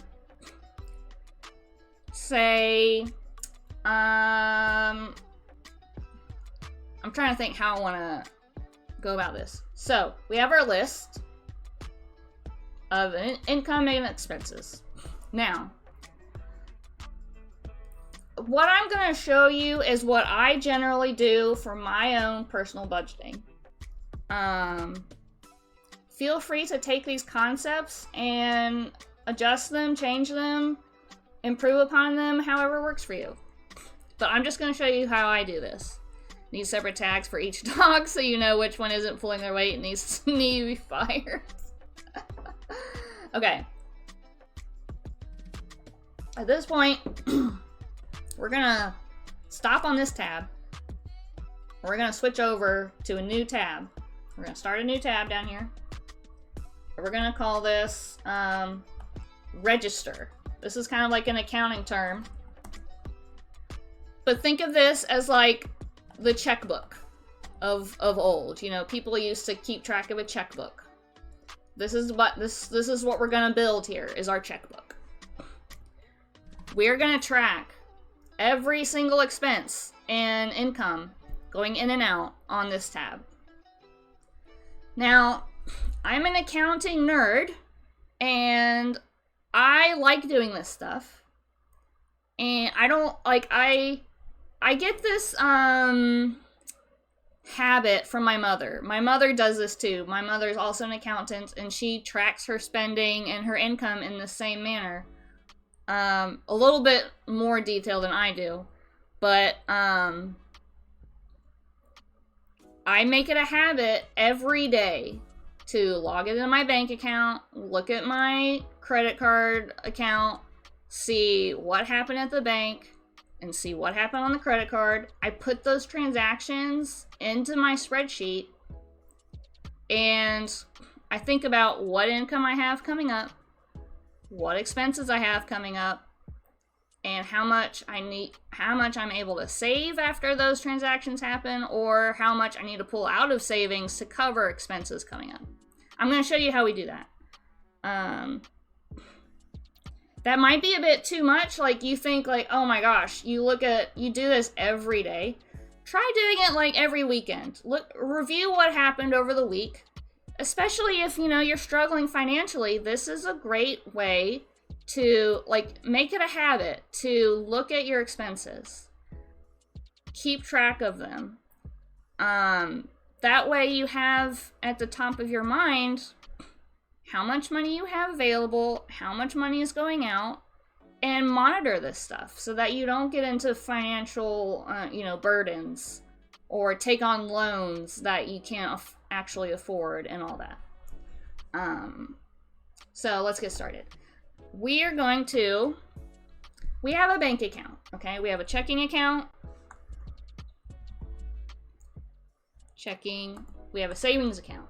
say, I'm trying to think how I want to go about this. So we have our list of income and expenses. Now, what I'm going to show you is what I generally do for my own personal budgeting. Feel free to take these concepts and adjust them, change them, improve upon them, however works for you. But I'm just going to show you how I do this. Need separate tags for each dog so you know which one isn't pulling their weight and needs to be fired. Okay. At this point, we're going to stop on this tab. We're going to switch over to a new tab. We're going to start a new tab down here. We're going to call this register. This is kind of like an accounting term. But think of this as like the checkbook of old. You know, people used to keep track of a checkbook. This is what we're going to build here, is our checkbook. We're going to track every single expense and income going in and out on this tab. Now, I'm an accounting nerd, and I like doing this stuff. And I don't, like, I get this, habit from my mother. My mother does this too. My mother's also an accountant, and she tracks her spending and her income in the same manner. A little bit more detail than I do, but I make it a habit every day to log into my bank account, look at my credit card account, see what happened at the bank, and see what happened on the credit card. I put those transactions into my spreadsheet, and I think about what income I have coming up, what expenses I have coming up, and how much I'm able to save after those transactions happen, or how much I need to pull out of savings to cover expenses coming up. I'm going to show you how we do that. That might be a bit too much. Like, you think, like, oh my gosh, you do this every day. Try doing it, like, every weekend. Review what happened over the week. Especially if, you're struggling financially, this is a great way to, like, make it a habit to look at your expenses. Keep track of them. That way you have at the top of your mind how much money you have available, how much money is going out, and monitor this stuff so that you don't get into financial, burdens or take on loans that you can't actually afford and all that. So let's get started. We have a bank account, okay? We have a checking account, we have a savings account,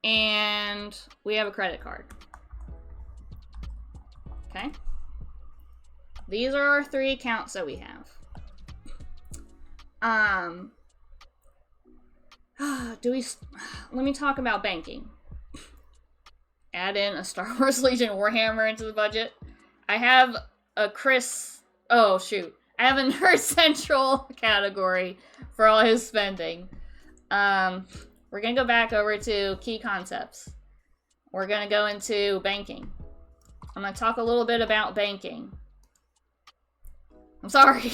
and we have a credit card. Okay? These are our 3 accounts that we have. Let me talk about banking. Add in a Star Wars Legion Warhammer into the budget. I have a I have a Nerd Central category for all his spending. We're going to go back over to key concepts. We're going to go into banking. I'm going to talk a little bit about banking. I'm sorry.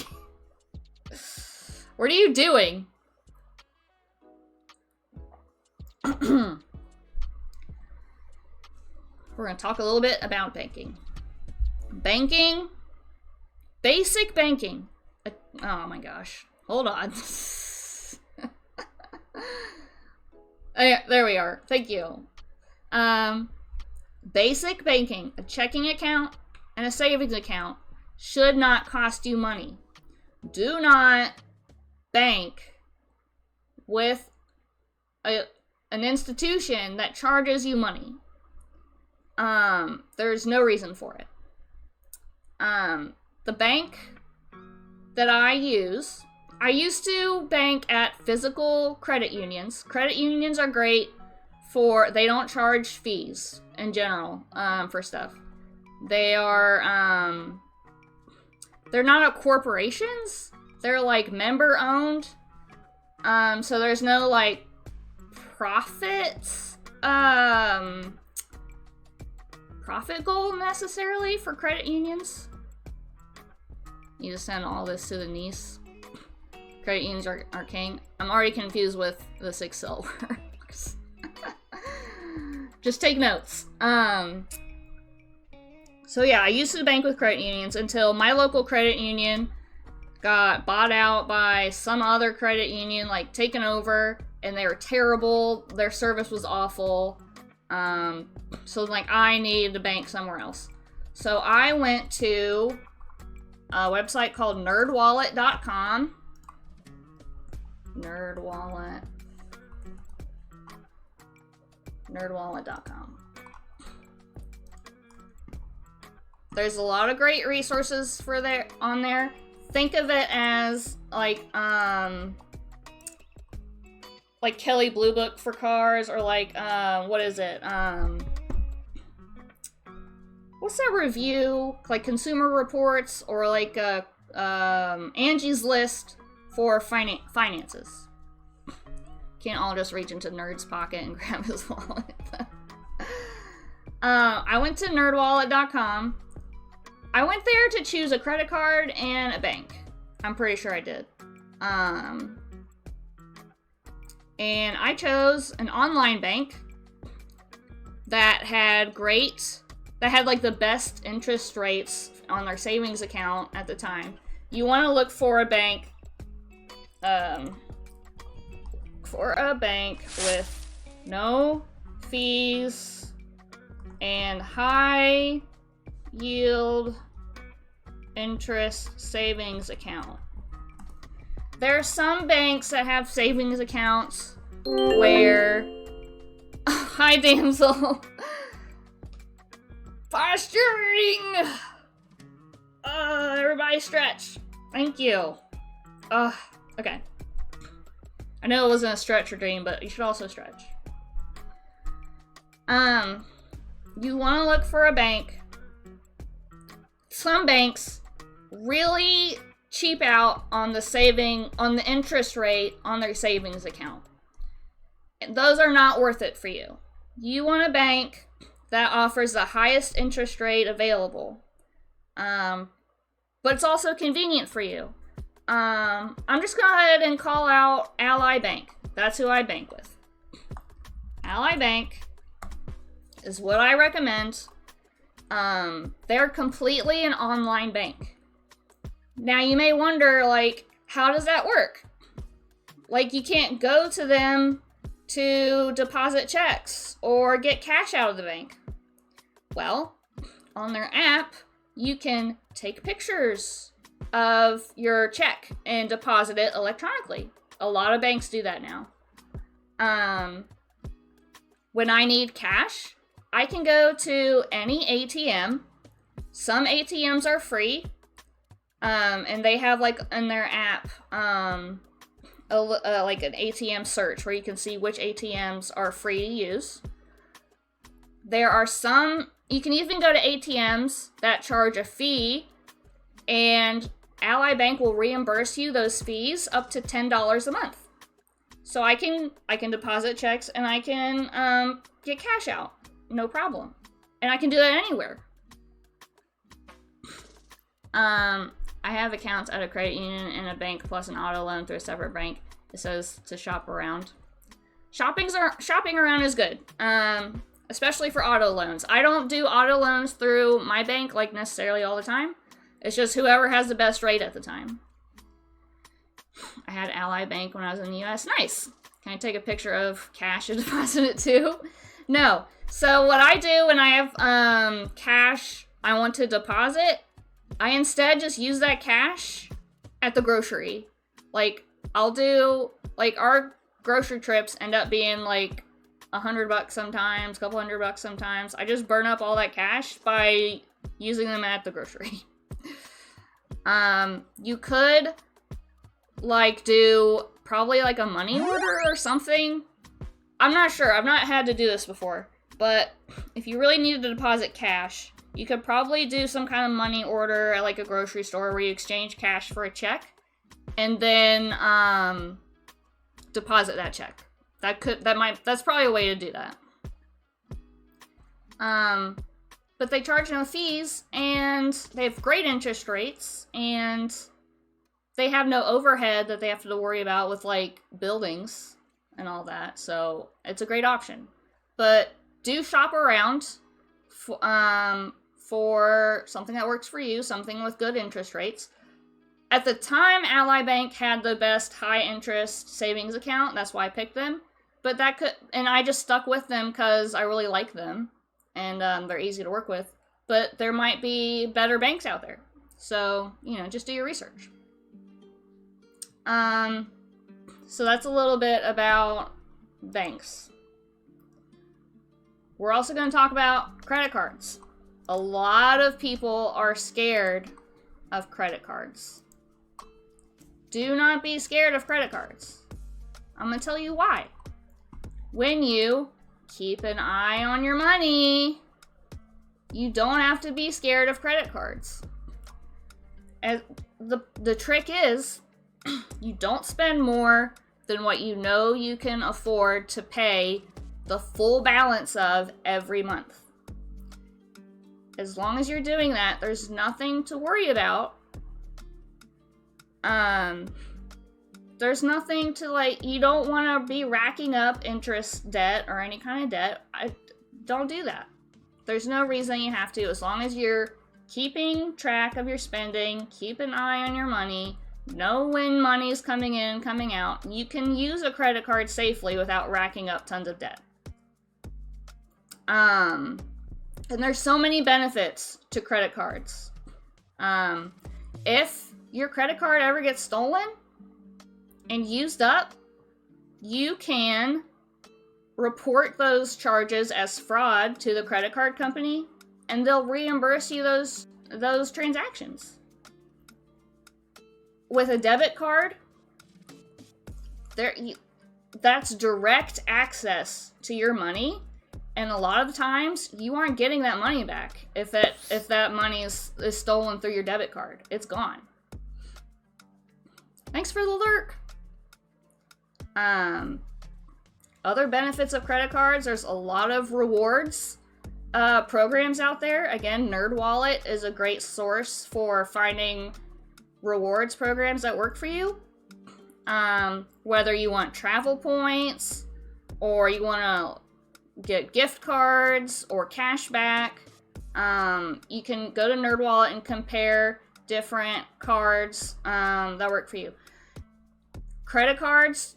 What are you doing? We're going to talk a little bit about banking. Banking. Basic banking. Oh my gosh. Hold on. There we are. Thank you. Basic banking, a checking account and a savings account should not cost you money. Do not bank with an institution that charges you money. There's no reason for it. The bank that I used to bank at physical credit unions. Credit unions are great they don't charge fees in general, for stuff. They're not corporations. They're like member owned. So there's no like profit goal necessarily for credit unions. You just send all this to the niece. Credit unions are king. I'm already confused with the 6 silver. Just take notes. So yeah, I used to bank with credit unions until my local credit union got bought out by some other credit union, like taken over, and they were terrible. Their service was awful. So like I needed to bank somewhere else. So I went to a website called nerdwallet.com. Nerdwallet.com. There's a lot of great resources on there. Think of it as like Kelley Blue Book for cars, or like what is it? What's that review? Like Consumer Reports, or like Angie's List for finances. Can't all just reach into Nerd's pocket and grab his wallet. I went to nerdwallet.com. I went there to choose a credit card and a bank. I'm pretty sure I did. And I chose an online bank that had like the best interest rates on their savings account at the time. You want to look for a bank, with no fees and high yield interest savings account. There are some banks that have savings accounts where hi damsel posturing. Everybody stretch. Thank you. Okay. I know it wasn't a stretch or dream, but you should also stretch. You want to look for a bank. Some banks really cheap out on the interest rate on their savings account. Those are not worth it for you. You want a bank that offers the highest interest rate available. But it's also convenient for you. I'm just going to go ahead and call out Ally Bank. That's who I bank with. Ally Bank is what I recommend. They're completely an online bank. Now you may wonder, like, how does that work? Like, you can't go to them to deposit checks or get cash out of the bank. Well, on their app, you can take pictures of your check and deposit it electronically. A lot of banks do that now. When I need cash, I can go to any ATM. Some ATMs are free. And they have, like, in their app, like an ATM search where you can see which ATMs are free to use. There are some, you can even go to ATMs that charge a fee, and Ally Bank will reimburse you those fees up to $10 a month. So I can deposit checks and I can get cash out, no problem. And I can do that anywhere. I have accounts at a credit union and a bank plus an auto loan through a separate bank. It says to shop around. Shopping around is good, especially for auto loans. I don't do auto loans through my bank like necessarily all the time. It's just whoever has the best rate at the time. I had Ally Bank when I was in the US. Nice. Can I take a picture of cash and deposit it too? No. So what I do when I have cash I want to deposit, I instead just use that cash at the grocery. Like, I'll do, like, our grocery trips end up being like $100 sometimes, a couple $100 sometimes. I just burn up all that cash by using them at the grocery. You could, like, do probably like a money order or something. I'm not sure. I've not had to do this before. But if you really needed to deposit cash, you could probably do some kind of money order at like a grocery store where you exchange cash for a check and then deposit that check. That's probably a way to do that. But they charge no fees and they have great interest rates and they have no overhead that they have to worry about with like buildings and all that. So it's a great option. But do shop around for something that works for you, something with good interest rates. At the time, Ally Bank had the best high interest savings account. That's why I picked them. But I just stuck with them because I really like them. And they're easy to work with. But there might be better banks out there. So, just do your research. So that's a little bit about banks. We're also going to talk about credit cards. A lot of people are scared of credit cards. Do not be scared of credit cards. I'm going to tell you why. When you keep an eye on your money, you don't have to be scared of credit cards. The trick is, you don't spend more than what you know you can afford to pay the full balance of every month. As long as you're doing that, there's nothing to worry about. There's nothing to, like, you don't want to be racking up interest debt or any kind of debt. Don't do that. There's no reason you have to. As long as you're keeping track of your spending, keep an eye on your money, know when money's coming in, coming out, you can use a credit card safely without racking up tons of debt. And there's so many benefits to credit cards. If your credit card ever gets stolen and used up, you can report those charges as fraud to the credit card company, and they'll reimburse you those transactions. With a debit card, that's direct access to your money, and a lot of the times you aren't getting that money back if that money is stolen through your debit card. It's gone. Thanks for the lurk. Other benefits of credit cards, there's a lot of rewards programs out there. Again, NerdWallet is a great source for finding rewards programs that work for you. Whether you want travel points or you want to get gift cards or cash back, you can go to NerdWallet and compare different cards that work for you. Credit cards,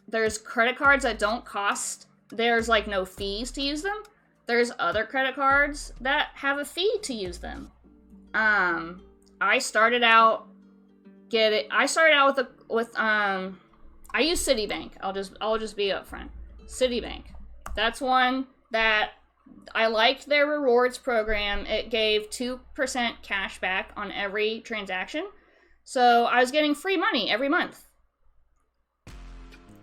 there's credit cards that don't cost, there's like no fees to use them. There's other credit cards that have a fee to use them. I started out with I use Citibank. I'll just be upfront. Citibank. That's one that I liked their rewards program. It gave 2% cash back on every transaction. So I was getting free money every month.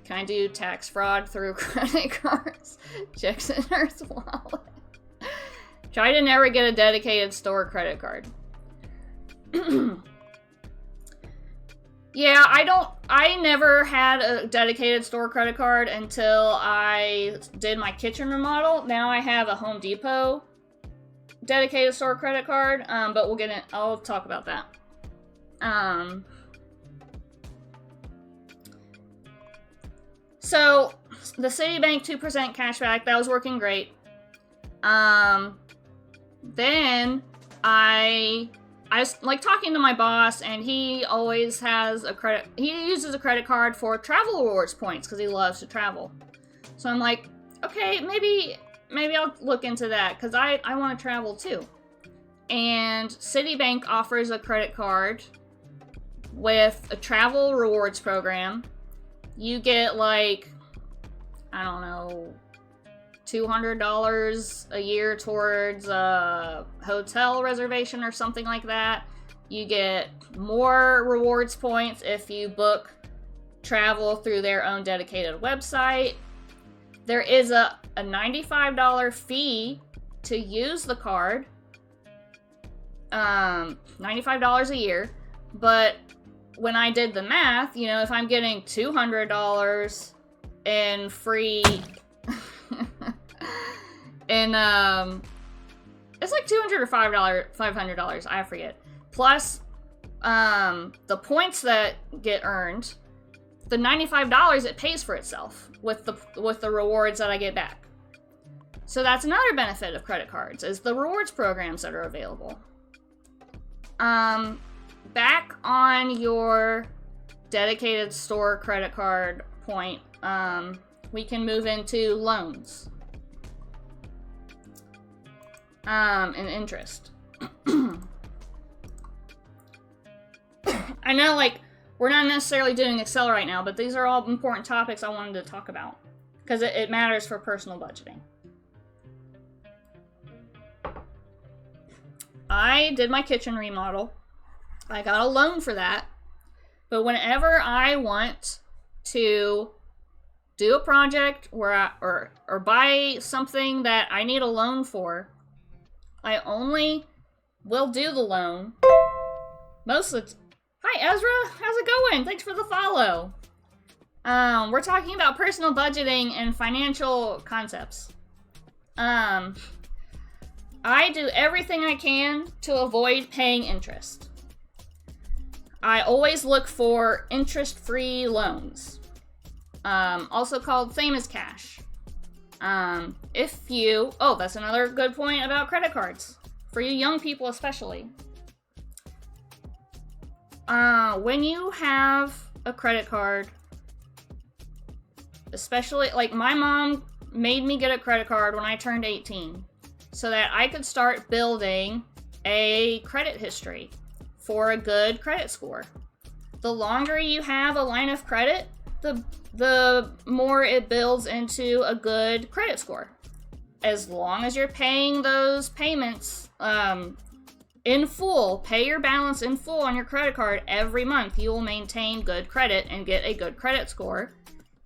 Can I do tax fraud through credit cards? Checks in Earth's wallet. Try to never get a dedicated store credit card. Yeah, I never had a dedicated store credit card until I did my kitchen remodel. Now I have a Home Depot dedicated store credit card, but I'll talk about that. So the Citibank 2% cashback, that was working great. Then I was like talking to my boss, and he always has he uses a credit card for travel rewards points because he loves to travel. So I'm like, okay, maybe I'll look into that because I want to travel too. And Citibank offers a credit card with a travel rewards program. You get like, I don't know, $200 a year towards a hotel reservation or something like that. You get more rewards points if you book travel through their own dedicated website. There is a $95 fee to use the card. $95 a year. But when I did the math, if I'm getting $200 in free... and it's like $200 or $500, I forget. Plus the points that get earned, the $95 it pays for itself with the rewards that I get back. So that's another benefit of credit cards, is the rewards programs that are available. Back on your dedicated store credit card point, we can move into loans. And interest. I know, like, we're not necessarily doing Excel right now, but these are all important topics I wanted to talk about because it matters for personal budgeting. I did my kitchen remodel. I got a loan for that. But whenever I want to do a project or buy something that I need a loan for, I only will do the loan most of the Hi Ezra, how's it it going? Thanks for the follow. We're talking about personal budgeting and financial concepts. I do everything I can to avoid paying interest. I always look for interest-free loans, also called same as cash. That's another good point about credit cards, for you young people especially. When you have a credit card, especially, like, my mom made me get a credit card when I turned 18 so that I could start building a credit history for a good credit score. The longer you have a line of credit, the more it builds into a good credit score. As long as you're paying those payments in full, pay your balance in full on your credit card every month, you will maintain good credit and get a good credit score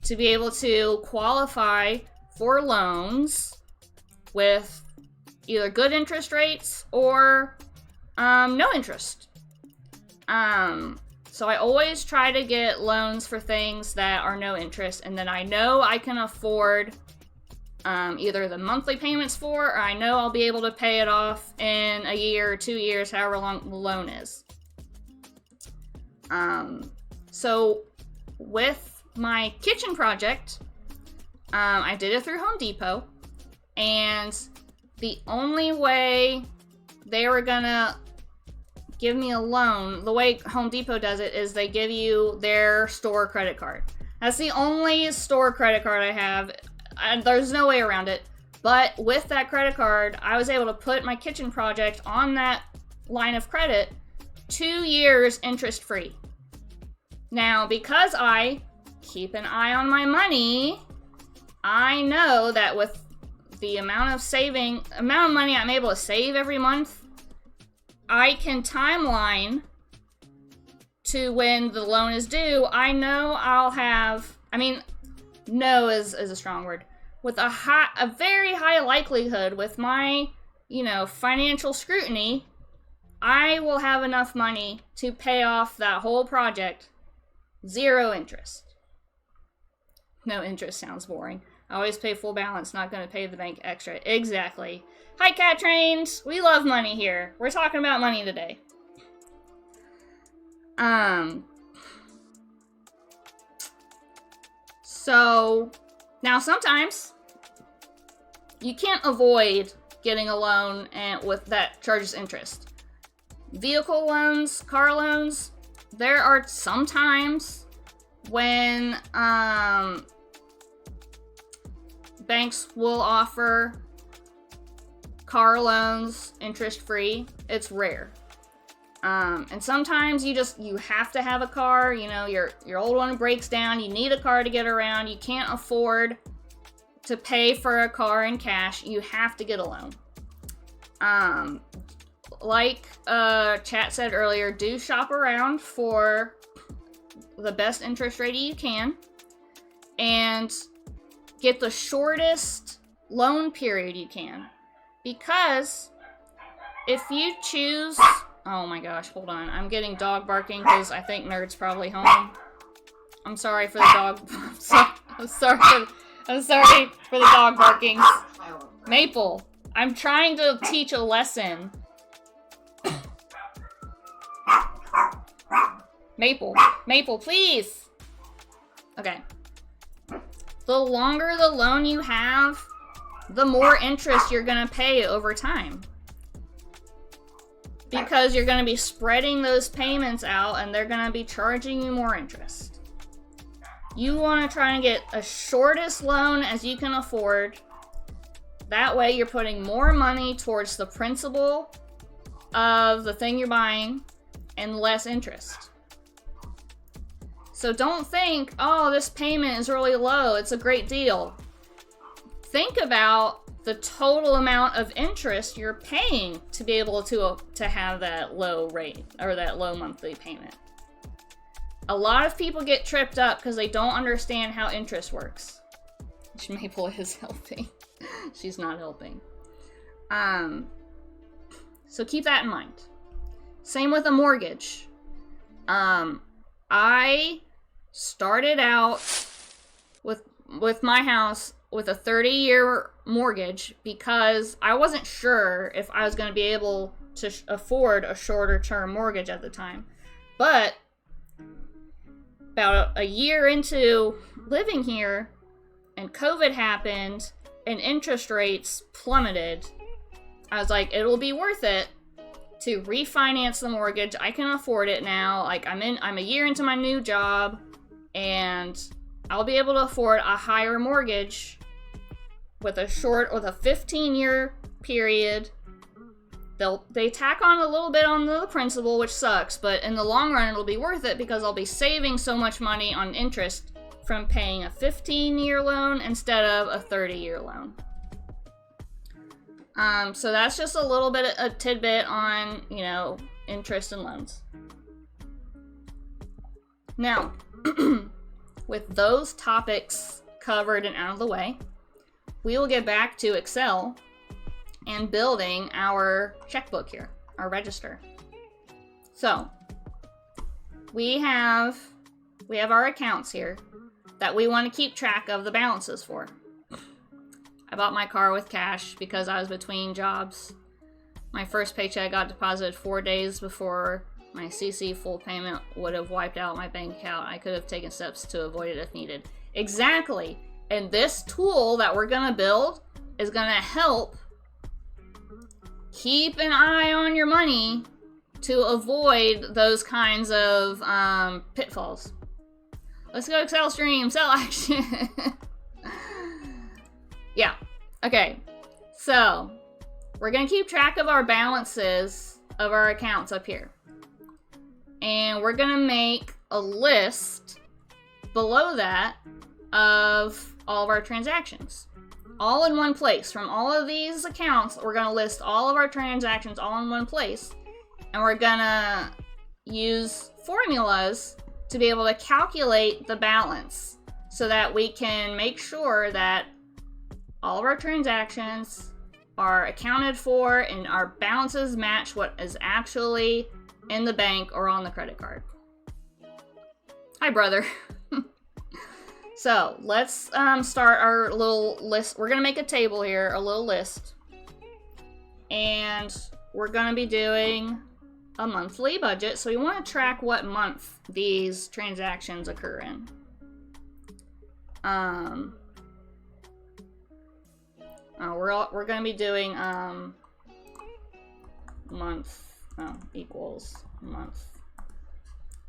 to be able to qualify for loans with either good interest rates or no interest. So I always try to get loans for things that are no interest and that I know I can afford either the monthly payments for, or I know I'll be able to pay it off in a year or 2 years, however long the loan is. So with my kitchen project, I did it through Home Depot, and the only way they were gonna give me a loan, the way Home Depot does it, is they give you their store credit card. That's the only store credit card I have, and there's no way around it. But with that credit card, I was able to put my kitchen project on that line of credit 2 years interest free. Now, because I keep an eye on my money, I know that with the amount of money I'm able to save every month, I can timeline to when the loan is due. I know I'll have, no is a strong word, with a very high likelihood with my, financial scrutiny, I will have enough money to pay off that whole project. 0 interest. No interest sounds boring. I always pay full balance, not going to pay the bank extra. Exactly. Hi, Cat Trains! We love money here. We're talking about money today. So, now sometimes you can't avoid getting a loan with that charges interest. Vehicle loans, car loans, there are some times when banks will offer car loans interest-free. It's rare. And sometimes you have to have a car, your old one breaks down, you need a car to get around, you can't afford to pay for a car in cash, you have to get a loan. Like chat said earlier, do shop around for the best interest rate you can and get the shortest loan period you can. Because if you choose... Oh my gosh, hold on. I'm getting dog barking because I think Nerd's probably home. I'm sorry for the dog... I'm sorry for the dog barkings. Maple, I'm trying to teach a lesson. Maple, please! Okay. The longer the loan you have, the more interest you're gonna pay over time. Because you're gonna be spreading those payments out and they're gonna be charging you more interest. You wanna try and get a shortest loan as you can afford. That way you're putting more money towards the principal of the thing you're buying and less interest. So don't think, oh, this payment is really low, it's a great deal. Think about the total amount of interest you're paying to be able to have that low rate or that low monthly payment. A lot of people get tripped up because they don't understand how interest works. Maple is helping. She's not helping. So keep that in mind. Same with a mortgage. I started out with my house with a 30-year mortgage because I wasn't sure if I was going to be able to afford a shorter term mortgage at the time. But about a year into living here and COVID happened and interest rates plummeted, I was like, it'll be worth it to refinance the mortgage. I can afford it now. Like, I'm a year into my new job and I'll be able to afford a higher mortgage with a 15-year period. They tack on a little bit on the principal, which sucks, but in the long run it'll be worth it because I'll be saving so much money on interest from paying a 15-year loan instead of a 30-year loan. So that's just a little bit, a tidbit on, you know, interest and loans. Now, with those topics covered and out of the way, we will get back to Excel and building our checkbook here, our register. So, we have our accounts here that we want to keep track of the balances for. I bought my car with cash because I was between jobs. My first paycheck got deposited 4 days before my CC full payment would have wiped out my bank account. I could have taken steps to avoid it if needed. Exactly. And this tool that we're going to build is going to help keep an eye on your money to avoid those kinds of pitfalls. Let's go Excel stream, sell action. Yeah. Okay. So, we're going to keep track of our balances of our accounts up here. And we're going to make a list below that of all of our transactions. All in one place. From all of these accounts, we're going to list all of our transactions all in one place. And we're going to use formulas to be able to calculate the balance so that we can make sure that all of our transactions are accounted for and our balances match what is actually in the bank or on the credit card. Hi, brother. So, let's start our little list. We're going to make a table here, a little list. And we're going to be doing a monthly budget. So, we want to track what month these transactions occur in. We're going to be doing month equals month.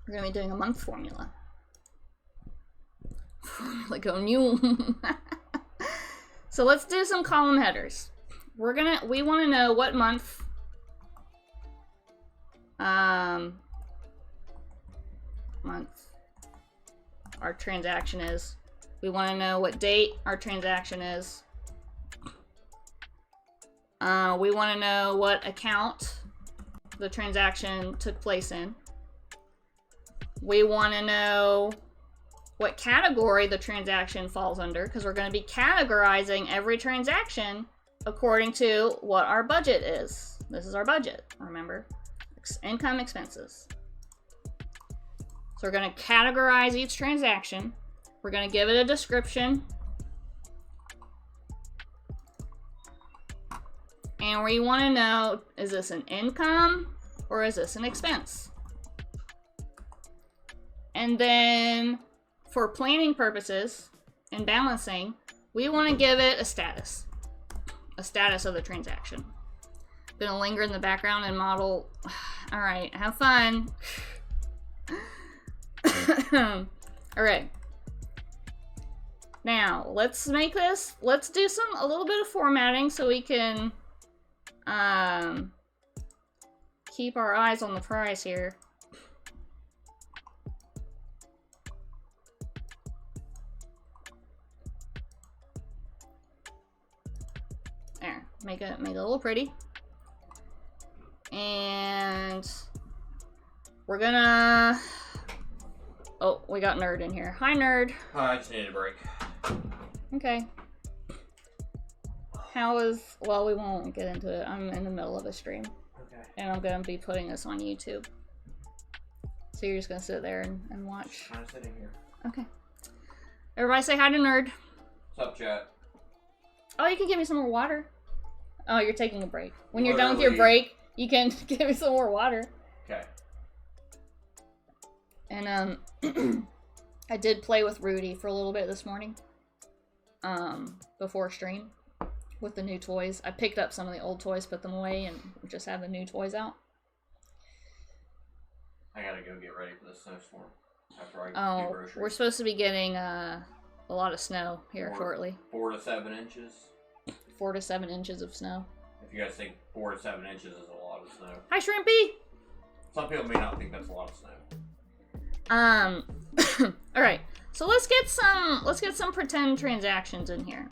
We're going to be doing a month formula. Formula go new. So let's do some column headers. We want to know what month our transaction is. We want to know what date our transaction is. We want to know what account the transaction took place in. We want to know what category the transaction falls under, because we're going to be categorizing every transaction according to what our budget is. This is our budget, remember? Income, expenses. So we're going to categorize each transaction. We're going to give it a description. And we want to know, is this an income or is this an expense? And then for planning purposes and balancing, we want to give it a status of the transaction. Gonna linger in the background and model. All right, have fun. All right. Now, let's do a little bit of formatting so we can keep our eyes on the prize here. There, make it a little pretty. And we're gonna... Oh, we got Nerd in here. Hi, Nerd. I just need a break. Okay. Well, we won't get into it. I'm in the middle of a stream. Okay. And I'm gonna be putting this on YouTube. So you're just gonna sit there and watch. I'm sitting here. Okay. Everybody say hi to Nerd. What's up, chat? Oh, you can give me some more water. Oh, you're taking a break. When you're done with your Literally. break, you can give me some more water. Okay. And I did play with Rudy for a little bit this morning. Before stream. With the new toys. I picked up some of the old toys, put them away, and just have the new toys out. I gotta go get ready for the snowstorm after I do Oh, groceries. we're supposed to be getting a lot of snow here Four- shortly. 4 to 7 inches. 4 to 7 inches of snow. If you guys think 4 to 7 inches is a lot of snow. Hi, Shrimpy! Some people may not think that's a lot of snow. All right. So let's get some pretend transactions in here.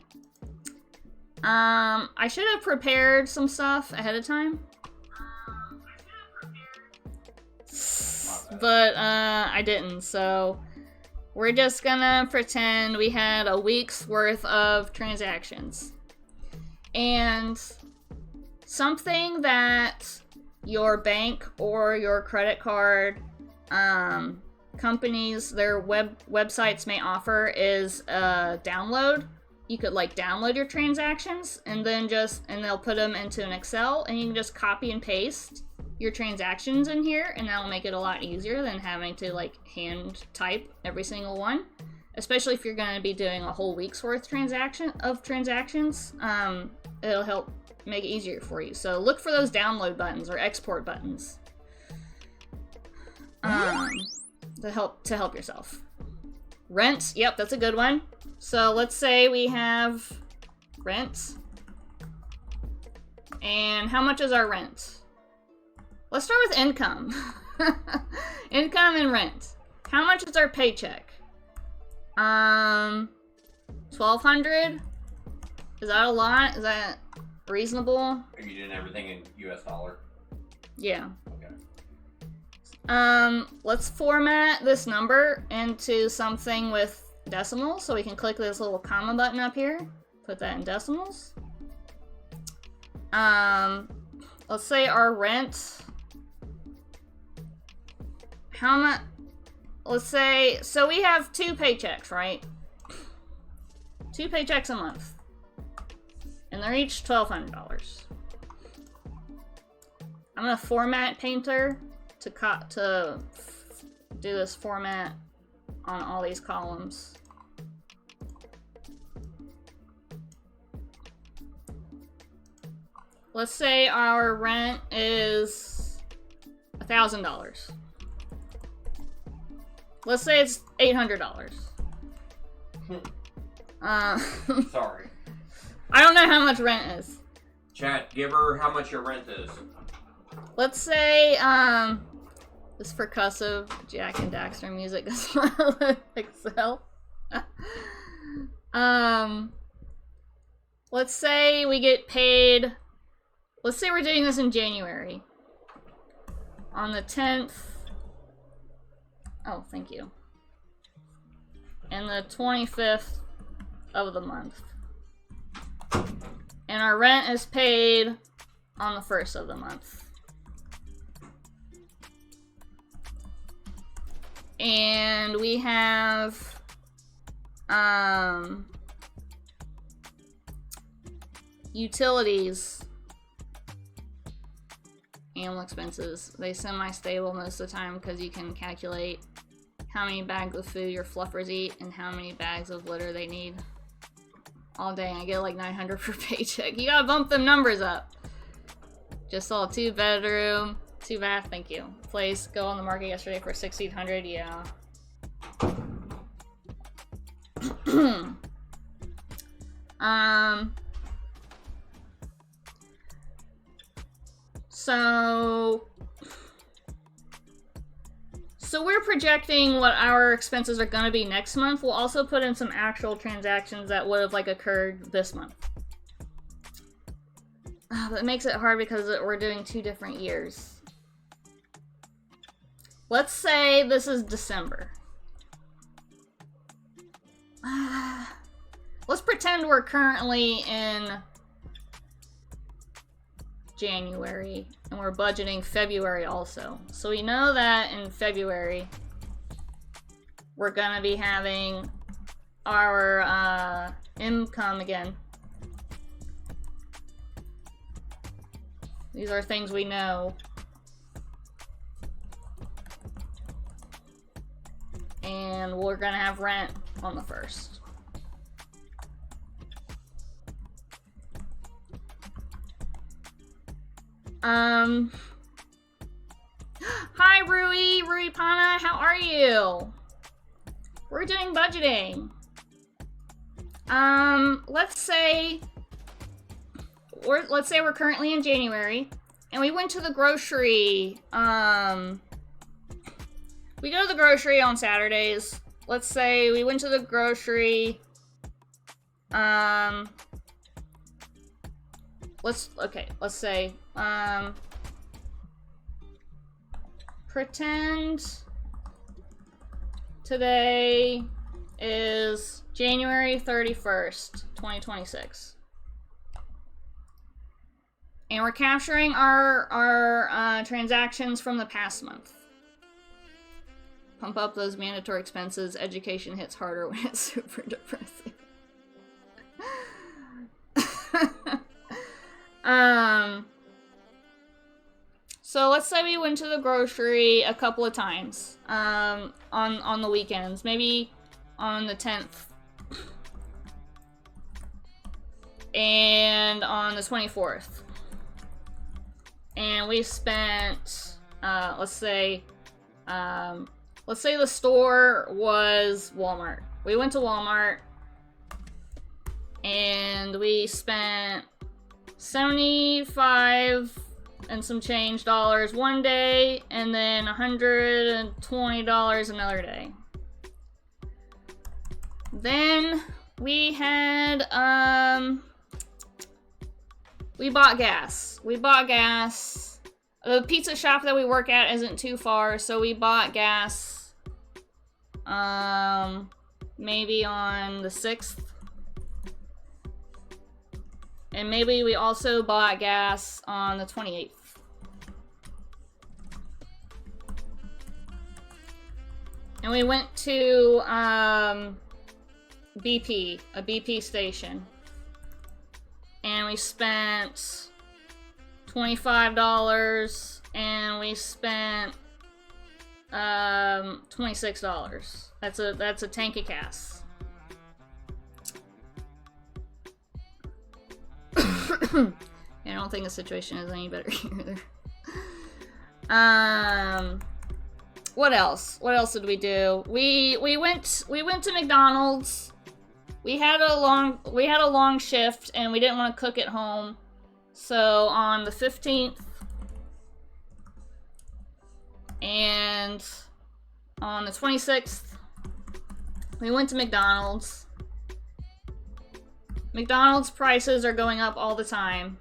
I should have prepared some stuff ahead of time. But I didn't. So we're just gonna pretend we had a week's worth of transactions. And something that your bank or your credit card companies, their websites may offer is a download. You could like download your transactions and then they'll put them into an Excel and you can just copy and paste your transactions in here, and that'll make it a lot easier than having to like hand type every single one, especially if you're going to be doing a whole week's worth transactions. It'll help make it easier for you. So look for those download buttons or export buttons to help yourself. Rent, yep, that's a good one. So let's say we have rent. And how much is our rent? Let's start with income. Income and rent. How much is our paycheck? $1,200? Is that a lot? Is that reasonable? Are you doing everything in US dollar? Yeah. Okay. Let's format this number into something with decimals, so we can click this little comma button up here, put that in decimals. Let's say our rent, how much, let's say, so we have 2 paychecks, right? 2 paychecks a month, and they're each $1,200. I'm gonna format Painter to do this format on all these columns. Let's say our rent is $1,000. Let's say it's $800. Sorry. I don't know how much rent is. Chat, give her how much your rent is. Let's say, this percussive Jack and Daxter music is Excel. Let's say we get paid, let's say we're doing this in January. On the 10th, oh, thank you. And the 25th of the month. And our rent is paid on the 1st of the month. And we have utilities, animal expenses. They semi-stable most of the time because you can calculate how many bags of food your fluffers eat and how many bags of litter they need all day. I get like 900 per paycheck. You gotta bump them numbers up. Just saw a 2-bedroom, 2-bath, thank you, place go on the market yesterday for $1,600. Yeah. So we're projecting what our expenses are going to be next month. We'll also put in some actual transactions that would have like occurred this month. But it makes it hard because we're doing 2 different years. Let's say this is December. Let's pretend we're currently in January, and we're budgeting February also. So we know that in February, we're gonna be having our income again. These are things we know. And we're gonna have rent on the 1st. Hi Rui Pana, how are you? We're doing budgeting. Let's say we're currently in January, and we went to the grocery. We go to the grocery on Saturdays. Let's say we went to the grocery. Let's say, pretend today is January 31st, 2026. And we're capturing our transactions from the past month. Pump up those mandatory expenses. Education hits harder when it's super depressing. So let's say we went to the grocery a couple of times on the weekends, maybe on the 10th and on the 24th, and we spent let's say the store was Walmart. We went to Walmart and we spent 75 and some change dollars one day, and then $120 another day. Then we had we bought gas. The pizza shop that we work at isn't too far, so we bought gas maybe on the 6th. And maybe we also bought gas on the 28th. And we went to BP, a BP station. And we spent $25 and we spent $26. That's a tank of gas. I don't think the situation is any better either. What else? What else did we do? We went to McDonald's. We had a long shift and we didn't want to cook at home. So on the 15th and on the 26th, we went to McDonald's. McDonald's prices are going up all the time.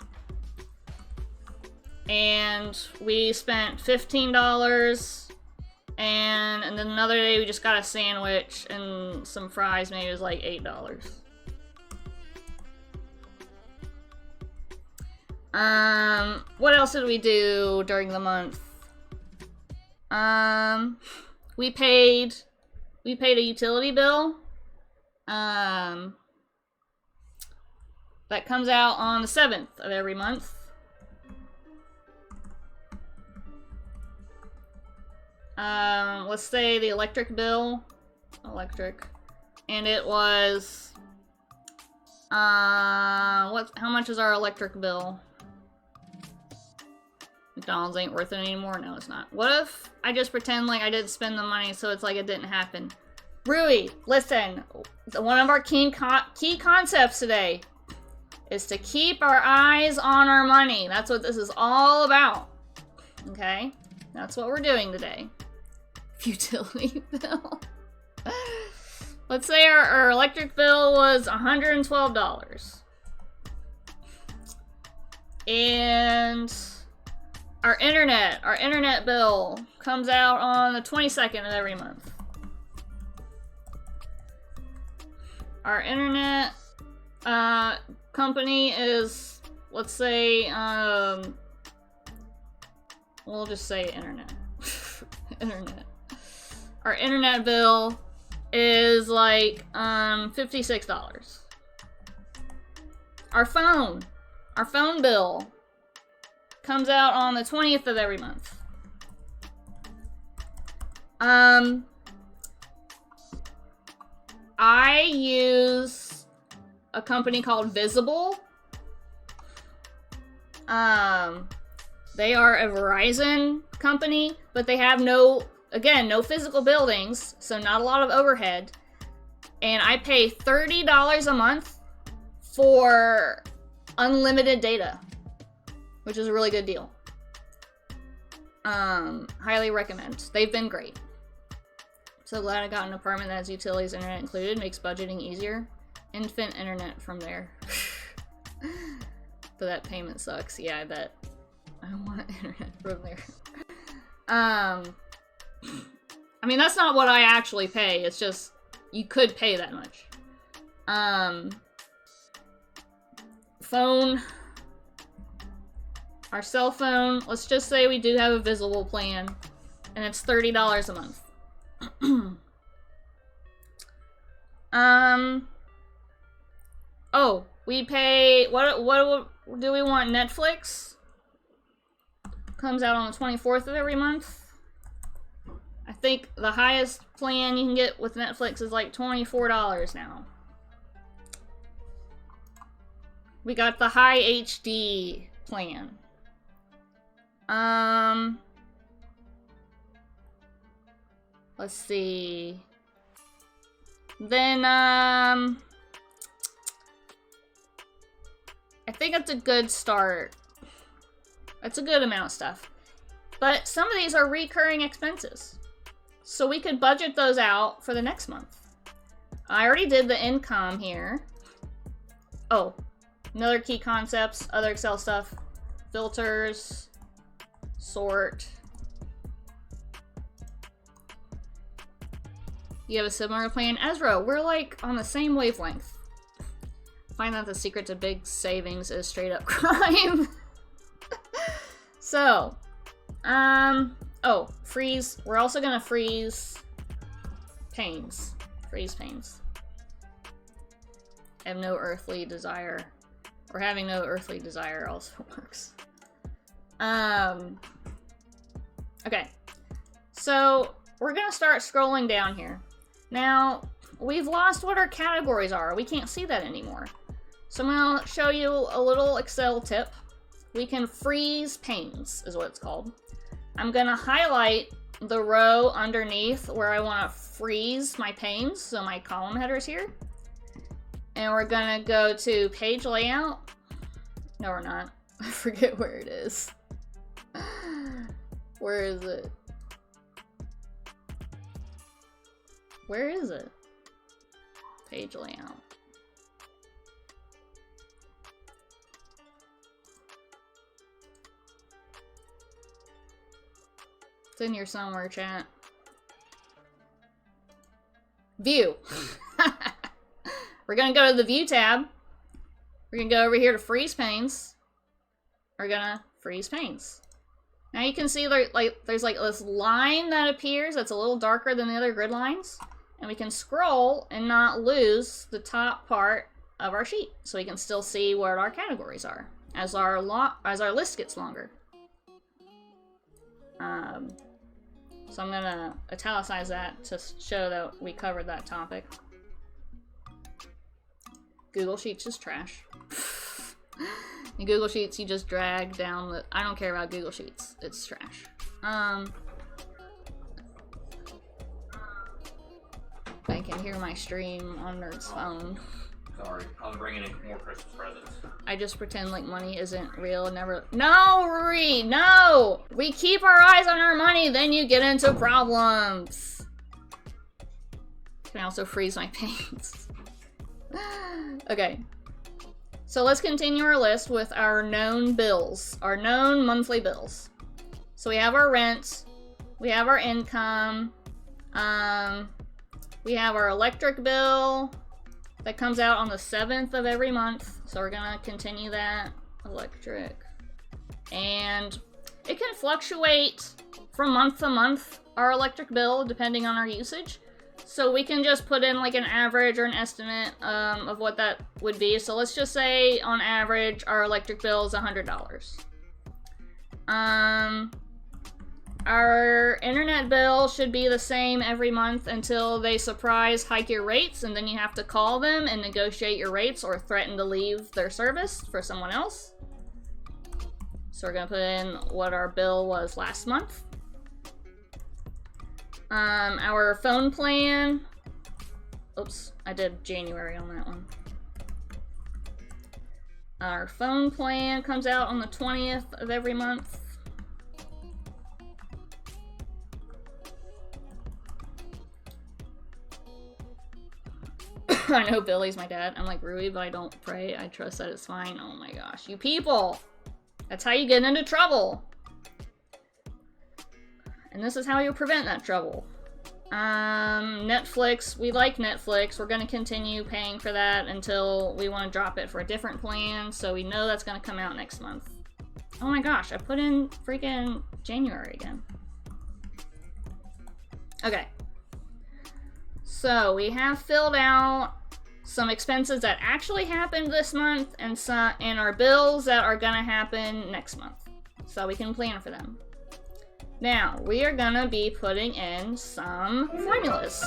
And we spent $15, and then another day we just got a sandwich and some fries. Maybe it was like $8. What else did we do during the month? We paid a utility bill. That comes out on the 7th of every month. Let's say the electric bill. And it was, how much is our electric bill? McDonald's ain't worth it anymore? No, it's not. What if I just pretend like I didn't spend the money so it's like it didn't happen? Rui, listen. One of our key concepts today is to keep our eyes on our money. That's what this is all about. Okay? That's what we're doing today. Utility bill. Let's say our electric bill was $112. And our internet bill comes out on the 22nd of every month. Our internet company is, let's say, We'll just say internet. Internet. Our internet bill is like $56. Our phone bill comes out on the 20th of every month. I use a company called Visible. They are a Verizon company, but they have no physical buildings, so not a lot of overhead. And I pay $30 a month for unlimited data, which is a really good deal. Highly recommend. They've been great. So glad I got an apartment that has utilities, internet included. Makes budgeting easier. Infant internet from there. But that payment sucks. Yeah, I bet. I want internet from there. I mean, that's not what I actually pay. It's just, you could pay that much. Phone. Our cell phone. Let's just say we do have a Visible plan. And it's $30 a month. Oh, we pay, what do we want? Netflix? Comes out on the 24th of every month. I think the highest plan you can get with Netflix is like $24 now. We got the high HD plan. Let's see. Then, I think it's a good start. That's a good amount of stuff. But some of these are recurring expenses. So we could budget those out for the next month. I already did the income here. Oh, another key concepts, other Excel stuff, filters, sort. You have a similar plan? Ezra, we're like on the same wavelength. Find out the secret to big savings is straight up crime. So, oh, freeze. We're also gonna freeze pains. Freeze pains. Have no earthly desire. Or having no earthly desire also works. Okay. So, we're gonna start scrolling down here. Now, we've lost what our categories are. We can't see that anymore. So I'm gonna show you a little Excel tip. We can freeze panes, is what it's called. I'm gonna highlight the row underneath where I wanna freeze my panes, so my column headers here. And we're gonna go to page layout. No, we're not. I forget where it is. Where is it? Where is it? Page layout. It's in here somewhere, chat. View. We're gonna go to the View tab. We're gonna go over here to Freeze Panes. We're gonna freeze panes. Now you can see there's like this line that appears that's a little darker than the other grid lines. And we can scroll and not lose the top part of our sheet. So we can still see what our categories are as our list gets longer. So I'm gonna italicize that to show that we covered that topic. Google Sheets is trash. In Google Sheets, you just drag down the... I don't care about Google Sheets. It's trash. I can hear my stream on Nerd's phone. Sorry, I was bringing in more Christmas presents. I just pretend like money isn't real. Never. No, Ruri, no! We keep our eyes on our money, then you get into problems. Can I also freeze my panes? Okay. So let's continue our list with our known bills, our known monthly bills. So we have our rent, we have our income, we have our electric bill that comes out on the 7th of every month. So we're gonna continue that. Electric. And It can fluctuate from month to month, our electric bill, depending on our usage. So we can just put in like an average or an estimate of what that would be. So let's just say on average our electric bill is $100. Our internet bill should be the same every month until they surprise hike your rates, and then you have to call them and negotiate your rates or threaten to leave their service for someone else. So we're gonna put in what our bill was last month. Our phone plan. Oops, I did January on that one. Our phone plan comes out on the 20th of every month. I know Billy's my dad. I'm like, Rui, but I don't pray. I trust that it's fine. Oh my gosh, you people! That's how you get into trouble. And this is how you prevent that trouble. Netflix. We like Netflix. We're going to continue paying for that until we want to drop it for a different plan. So we know that's going to come out next month. Oh my gosh, I put in freaking January again. Okay. So we have filled out some expenses that actually happened this month and our bills that are going to happen next month. So we can plan for them. Now, we are gonna be putting in some formulas.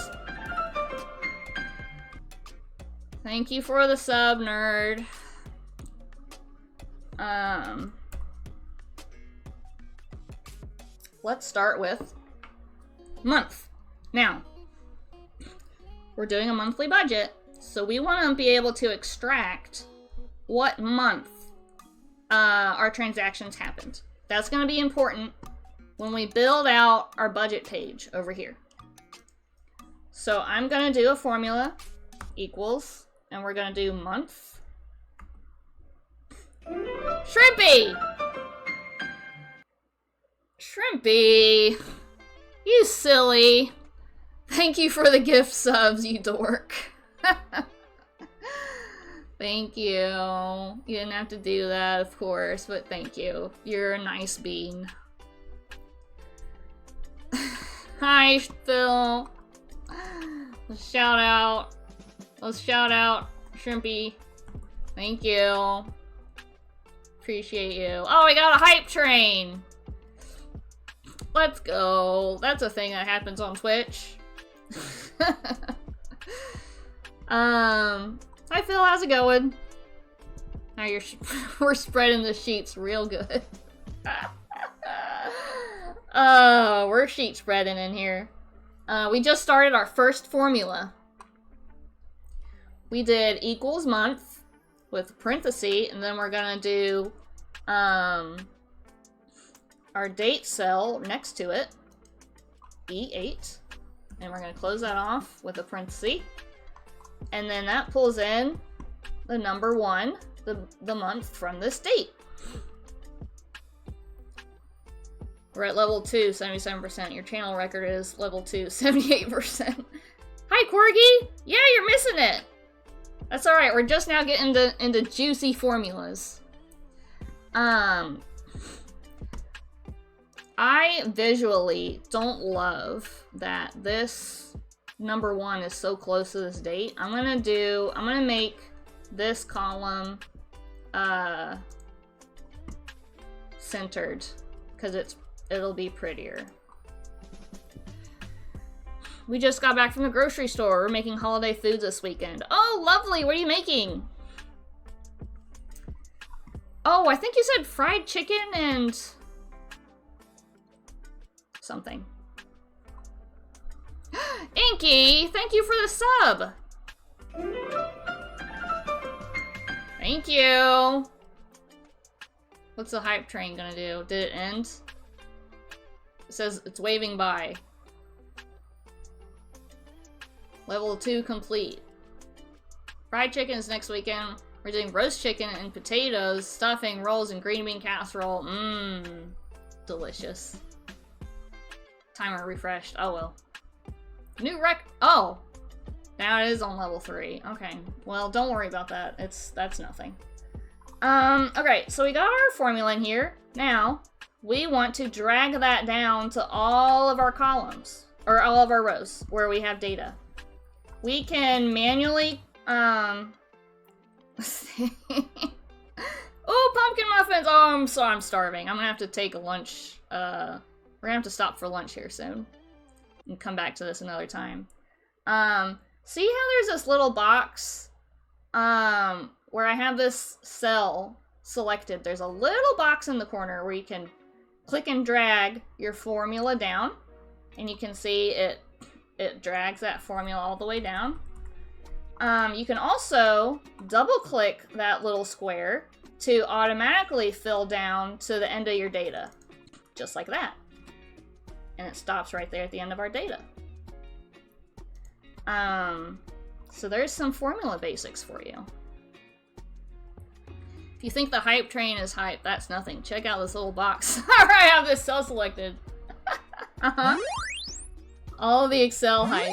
Thank you for the sub, nerd. Let's start with month. Now, we're doing a monthly budget, so we want to be able to extract what month our transactions happened. That's going to be important when we build out our budget page over here. So I'm going to do a formula equals, and we're going to do month. Shrimpy! Shrimpy! You silly. Thank you for the gift subs, you dork. Thank you. You didn't have to do that, of course, but thank you. You're a nice bean. Hi, Phil. Let's shout out. Let's shout out Shrimpy. Thank you. Appreciate you. Oh, we got a hype train. Let's go. That's a thing that happens on Twitch. Hi Phil, how's it going? Now we're spreading the sheets real good. We're sheet spreading in here. We just started our first formula. We did equals month with parenthesis, and then we're gonna do our date cell next to it, E8, and we're gonna close that off with a parenthesis, and then that pulls in the number 1, the month from this date. We're at level 2, 77%. Your channel record is level 2, 78%. Hi, Corgi! Yeah, you're missing it! That's alright, we're just now getting into juicy formulas. I visually don't love that this number 1 is so close to this date. I'm gonna make this column centered, because it'll be prettier. We just got back from the grocery store. We're making holiday foods this weekend. Oh, lovely! What are you making? Oh, I think you said fried chicken and something. Inky, thank you for the sub. Thank you. What's the hype train gonna do? Did it end? It says it's waving by. Level 2 complete. Fried chicken is next weekend. We're doing roast chicken and potatoes, stuffing, rolls, and green bean casserole. Mmm. Delicious. Timer refreshed. Oh well. New rec. Oh! Now it is on level 3. Okay. Well, don't worry about that. That's nothing. Okay, so we got our formula in here. Now, we want to drag that down to all of our columns, or all of our rows where we have data. We can manually, oh, pumpkin muffins! Oh, I'm starving. I'm gonna have to take a lunch, we're gonna have to stop for lunch here soon. And come back to this another time. See how there's this little box, where I have this cell selected? There's a little box in the corner where you can click and drag your formula down, and you can see it drags that formula all the way down. You can also double click that little square to automatically fill down to the end of your data, just like that. And it stops right there at the end of our data. So there's some formula basics for you. If you think the hype train is hype, that's nothing. Check out this little box. Alright, I have this cell selected. All the Excel hype.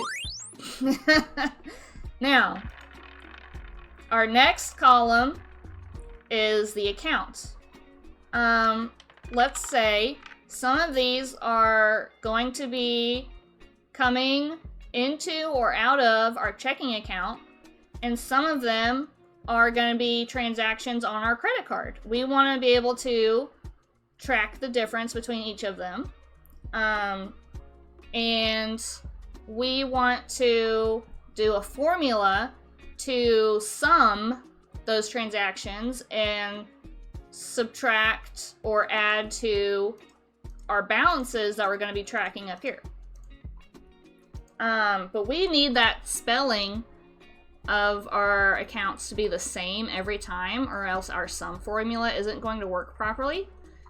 Now, our next column is the accounts. Let's say some of these are going to be coming into or out of our checking account, and some of them are going to be transactions on our credit card. We want to be able to track the difference between each of them. And we want to do a formula to sum those transactions and subtract or add to our balances that we're going to be tracking up here. But we need that spelling of our accounts to be the same every time, or else our sum formula isn't going to work properly.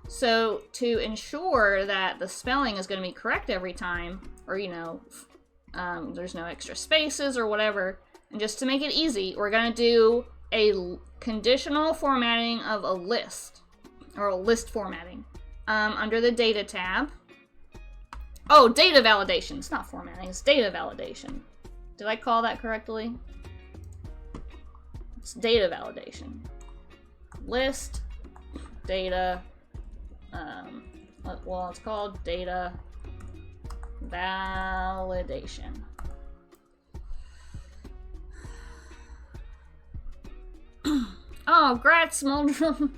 So to ensure that the spelling is going to be correct every time, or there's no extra spaces or whatever, and just to make it easy, we're going to do a conditional formatting of a list, or a list formatting, under the data tab. Oh, data validation. It's not formatting, it's data validation. Did I call that correctly? It's data validation. List, data, well, it's called data validation. Oh, grats, Smuldrum.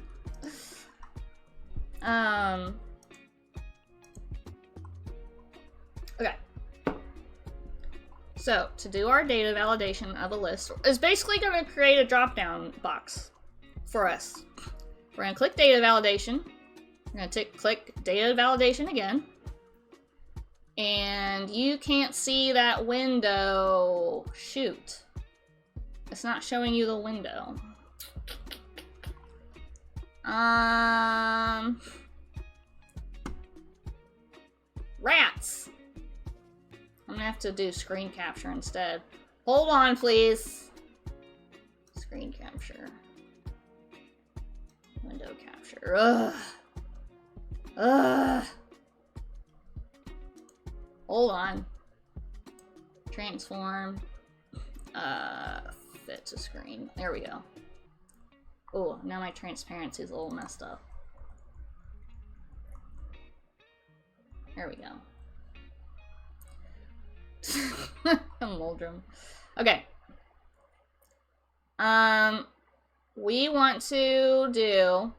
Okay. So, to do our data validation of a list is basically going to create a drop-down box for us. We're going to click data validation. We're going to click data validation again. And you can't see that window. Shoot. It's not showing you the window. Rats. I'm gonna have to do screen capture instead. Hold on, please. Screen capture. Window capture. Ugh. Ugh. Hold on. Transform. Fit to screen. There we go. Oh, now my transparency is a little messed up. There we go. Moldrum. Okay. We want to do...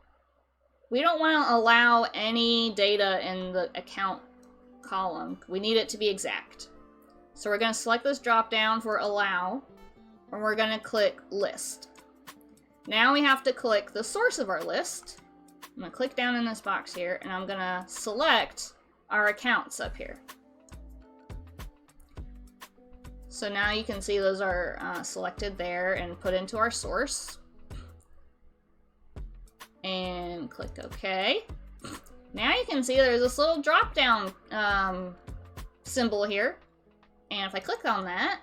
We don't want to allow any data in the account column. We need it to be exact. So we're going to select this drop down for allow, and we're going to click list. Now we have to click the source of our list. I'm going to click down in this box here, and I'm going to select our accounts up here. So now you can see those are selected there and put into our source. And click OK. Now you can see there's this little drop down symbol here. And if I click on that,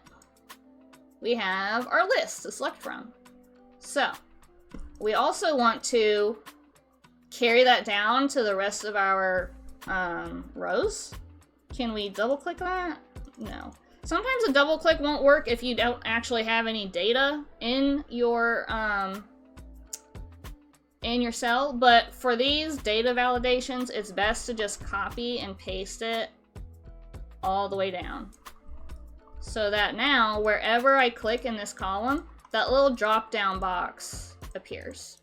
we have our list to select from. So we also want to carry that down to the rest of our rows. Can we double click that? No. Sometimes a double click won't work if you don't actually have any data in your in your cell, but for these data validations, it's best to just copy and paste it all the way down. So that now, wherever I click in this column, that little drop-down box appears.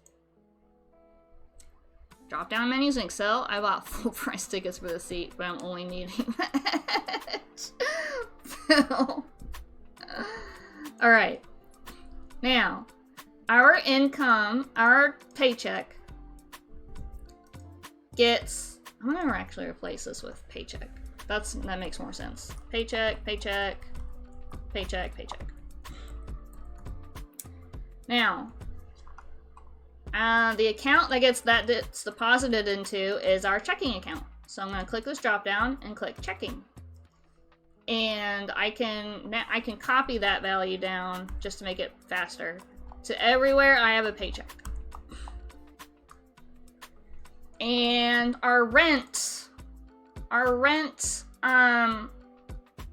Drop-down menus in Excel? I bought full price tickets for the seat, but I'm only needing that. Phil. Alright. Now, our income, our paycheck gets... I'm gonna actually replace this with paycheck. That makes more sense. Paycheck, paycheck, paycheck, paycheck. Now, the account that gets deposited into is our checking account. So I'm gonna click this drop down and click checking. And I can copy that value down just to make it faster to everywhere I have a paycheck. And our rent,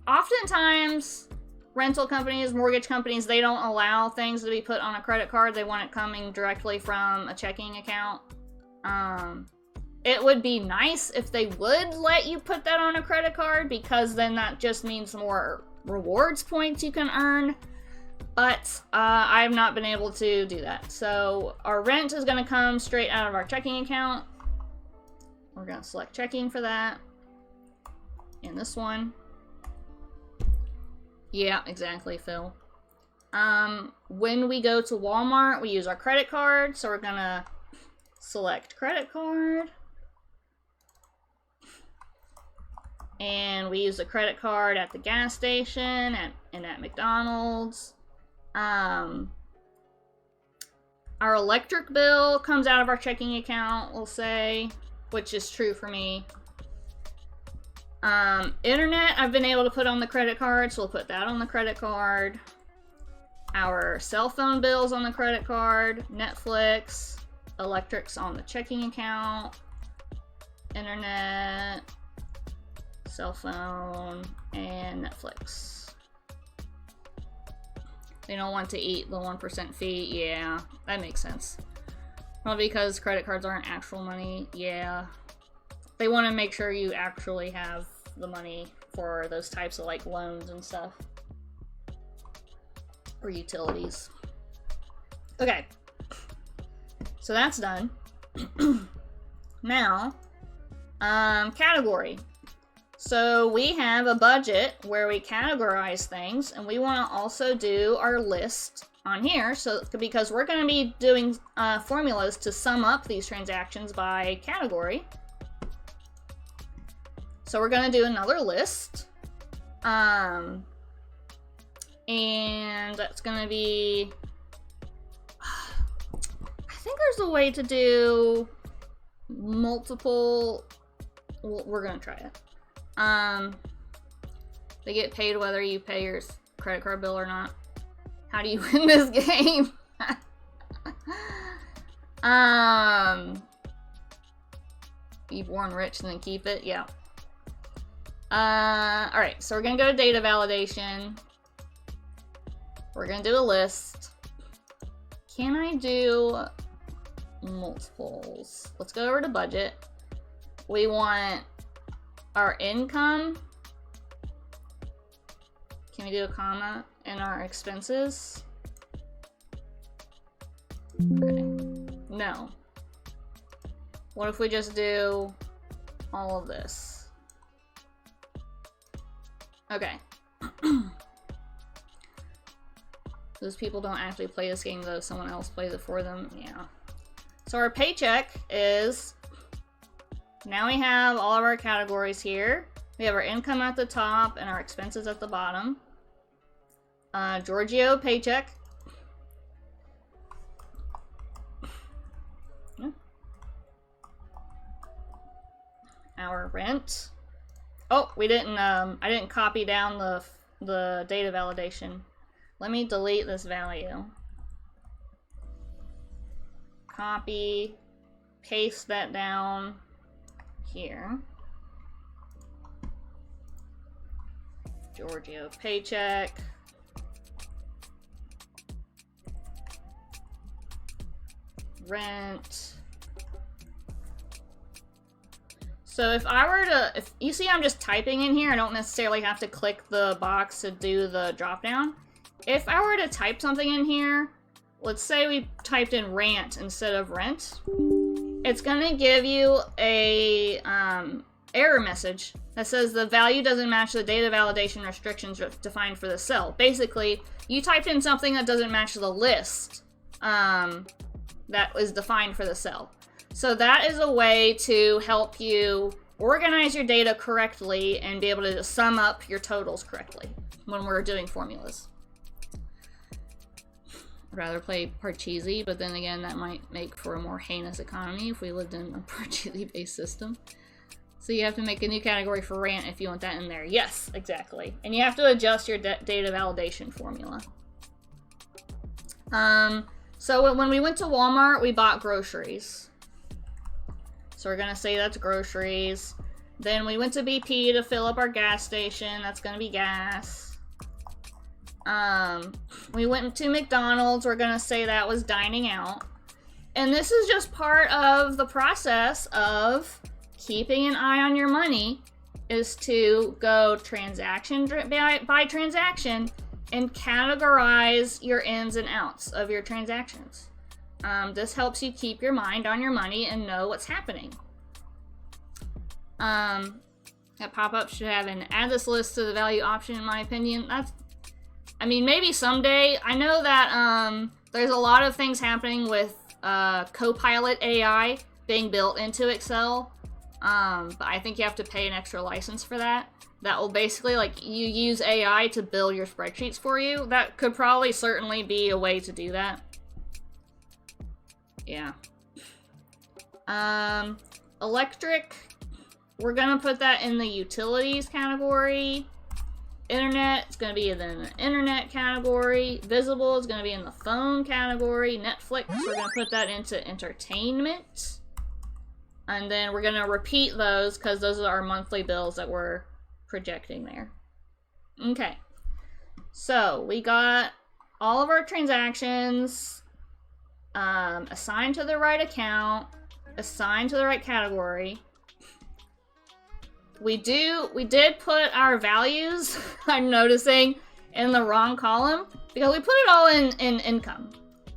oftentimes rental companies, mortgage companies, they don't allow things to be put on a credit card. They want it coming directly from a checking account. It would be nice if they would let you put that on a credit card, because then that just means more rewards points you can earn. But I have not been able to do that. So our rent is going to come straight out of our checking account. We're going to select checking for that. And this one. Yeah, exactly, Phil. When we go to Walmart, we use our credit card. So we're going to select credit card. And we use the credit card at the gas station and at McDonald's. Our electric bill comes out of our checking account, we'll say, which is true for me. Internet, I've been able to put on the credit card, so we'll put that on the credit card. Our cell phone bills on the credit card. Netflix, electrics on the checking account. Internet, cell phone, and Netflix. They don't want to eat the 1% fee. Yeah, that makes sense. Well, because credit cards aren't actual money. Yeah. They want to make sure you actually have the money for those types of like loans and stuff. Or utilities. Okay. So that's done. Now, category. So we have a budget where we categorize things, and we want to also do our list on here. So because we're going to be doing formulas to sum up these transactions by category. So we're going to do another list. And that's going to be... I think there's a way to do multiple... Well, we're going to try it. They get paid whether you pay your credit card bill or not. How do you win this game? Be born rich and then keep it. Yeah. Alright, so we're gonna go to data validation. We're gonna do a list. Can I do multiples? Let's go over to budget. We want our income. Can we do a comma? And our expenses? Okay. No. What if we just do all of this? Okay. Those people don't actually play this game though, someone else plays it for them. Yeah. So our paycheck is... Now we have all of our categories here. We have our income at the top and our expenses at the bottom. Giorgio paycheck. Yeah. Our rent. Oh, we didn't, I didn't copy down the data validation. Let me delete this value. Copy, paste that down here. Giorgio paycheck. rent. So if I were to, if you see I'm just typing in here, I don't necessarily have to click the box to do the drop down. If I were to type something in here, let's say we typed in rant instead of rent, it's gonna give you a error message that says the value doesn't match the data validation restrictions defined for the cell. Basically, you typed in something that doesn't match the list that was defined for the cell. So that is a way to help you organize your data correctly and be able to sum up your totals correctly when we're doing formulas. I'd rather play Parcheesi, but then again, that might make for a more heinous economy if we lived in a Parcheesi-based system. So you have to make a new category for rant if you want that in there. Yes, exactly. And you have to adjust your data validation formula. So when we went to Walmart, we bought groceries. So we're gonna say that's groceries. Then we went to BP to fill up our gas station. That's gonna be gas. We went to McDonald's. We're gonna say that was dining out. And this is just part of the process of keeping an eye on your money, is to go transaction by transaction and categorize your ins and outs of your transactions. This helps you keep your mind on your money and know what's happening. That pop-up should have an add this list to the value option, in my opinion. I mean, maybe someday. I know that there's a lot of things happening with Copilot AI being built into Excel, but I think you have to pay an extra license for that. That will basically, like, you use AI to build your spreadsheets for you. That could probably certainly be a way to do that. Yeah. Electric, we're gonna put that in the utilities category. Internet, it's gonna be in the internet category. Visible is gonna be in the phone category. Netflix, we're gonna put that into entertainment. And then we're gonna repeat those because those are our monthly bills that we're projecting there. Okay. So we got all of our transactions assigned to the right account, assigned to the right category. We did put our values, I'm noticing, in the wrong column because we put it all in income.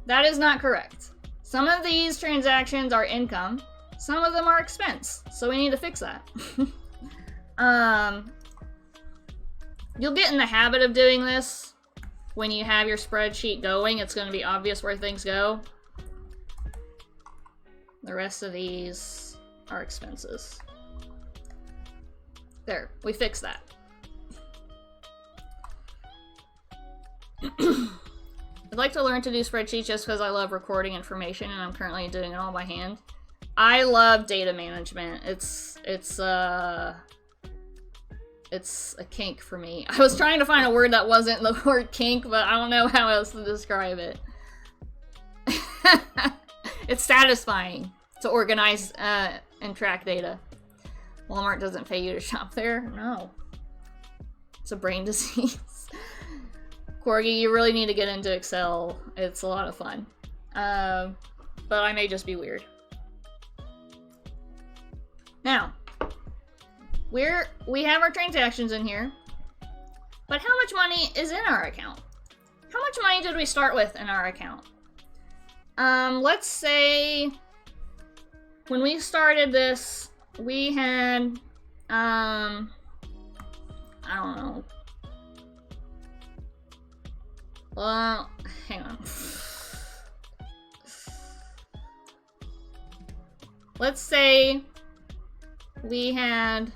That is not correct. Some of these transactions are income, some of them are expense, so we need to fix that. You'll get in the habit of doing this when you have your spreadsheet going. It's going to be obvious where things go. The rest of these are expenses. There, we fixed that. I'd like to learn to do spreadsheets just because I love recording information and I'm currently doing it all by hand. I love data management. It's a kink for me. I was trying to find a word that wasn't the word kink, but I don't know how else to describe it. It's satisfying to organize and track data. Walmart doesn't pay you to shop there? No. It's a brain disease. Corgi, you really need to get into Excel. It's a lot of fun. But I may just be weird. Now, we have our transactions in here, but how much money is in our account? How much money did we start with in our account? Let's say when we started this, we had, I don't know. Well, hang on. Let's say we had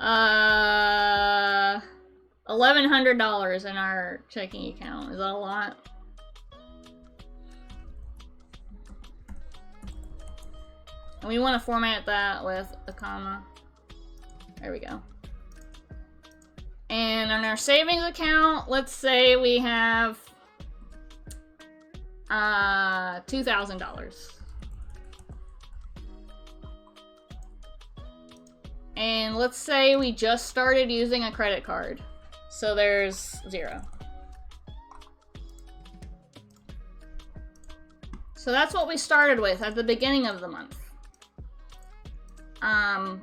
$1,100 in our checking account. Is that a lot? And we want to format that with a comma. There we go. And on our savings account, let's say we have $2,000. And let's say we just started using a credit card. So there's 0. So that's what we started with at the beginning of the month. I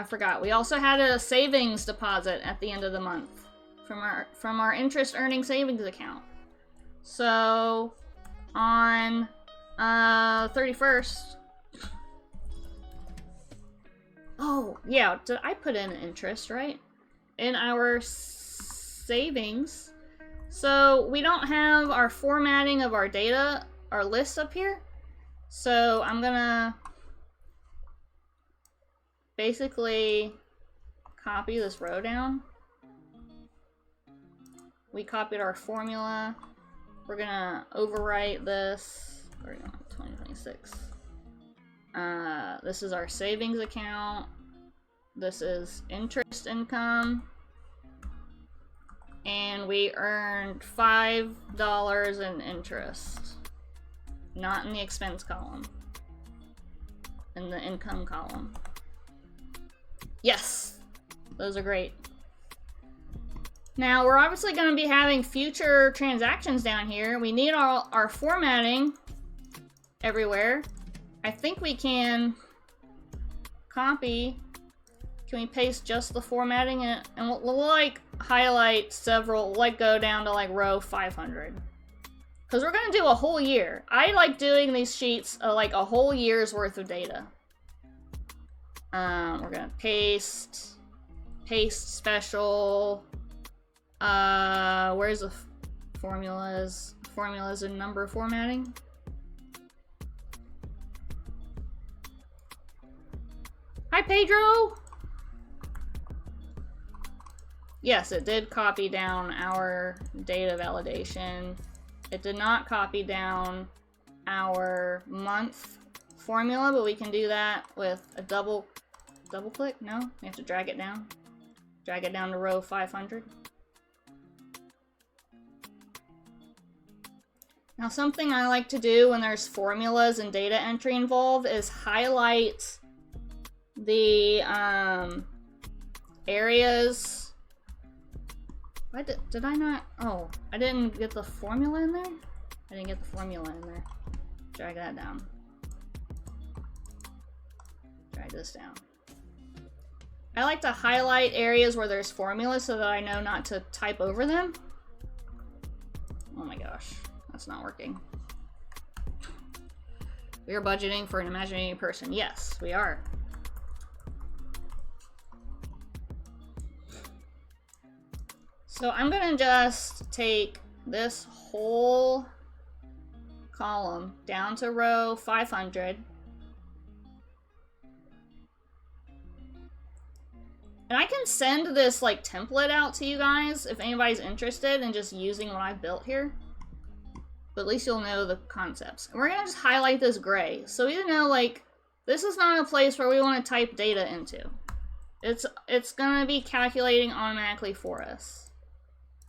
forgot. We also had a savings deposit at the end of the month from our interest earning savings account. So on 31st. Oh, yeah, did I put in interest, right? In our savings. So we don't have our formatting of our data, our list up here. So I'm gonna basically copy this row down. We copied our formula. We're gonna overwrite this. We're going 2026. This is our savings account. This is interest income. And we earned $5 in interest. Not in the expense column. In the income column. Yes! Those are great. Now, we're obviously going to be having future transactions down here. We need our formatting everywhere. I think we can copy. Can we paste just the formatting in it? And we'll like highlight several, like go down to like row 500. Because we're going to do a whole year. I like doing these sheets like a whole year's worth of data. We're going to paste special. Where's the formulas? Formulas and number formatting. Hi, Pedro! Yes, it did copy down our data validation. It did not copy down our month formula, but we can do that with a double click. No, we have to drag it down. Drag it down to row 500. Now, something I like to do when there's formulas and data entry involved is highlight the areas. Why did I not? Oh, I didn't get the formula in there? I didn't get the formula in there. Drag that down. Drag this down. I like to highlight areas where there's formulas so that I know not to type over them. Oh my gosh, that's not working. We are budgeting for an imaginary person. Yes, we are. So I'm gonna just take this whole column down to row 500. And I can send this like template out to you guys if anybody's interested in just using what I've built here. But at least you'll know the concepts. And we're gonna just highlight this gray. So you know, like, this is not a place where we want to type data into. It's gonna be calculating automatically for us.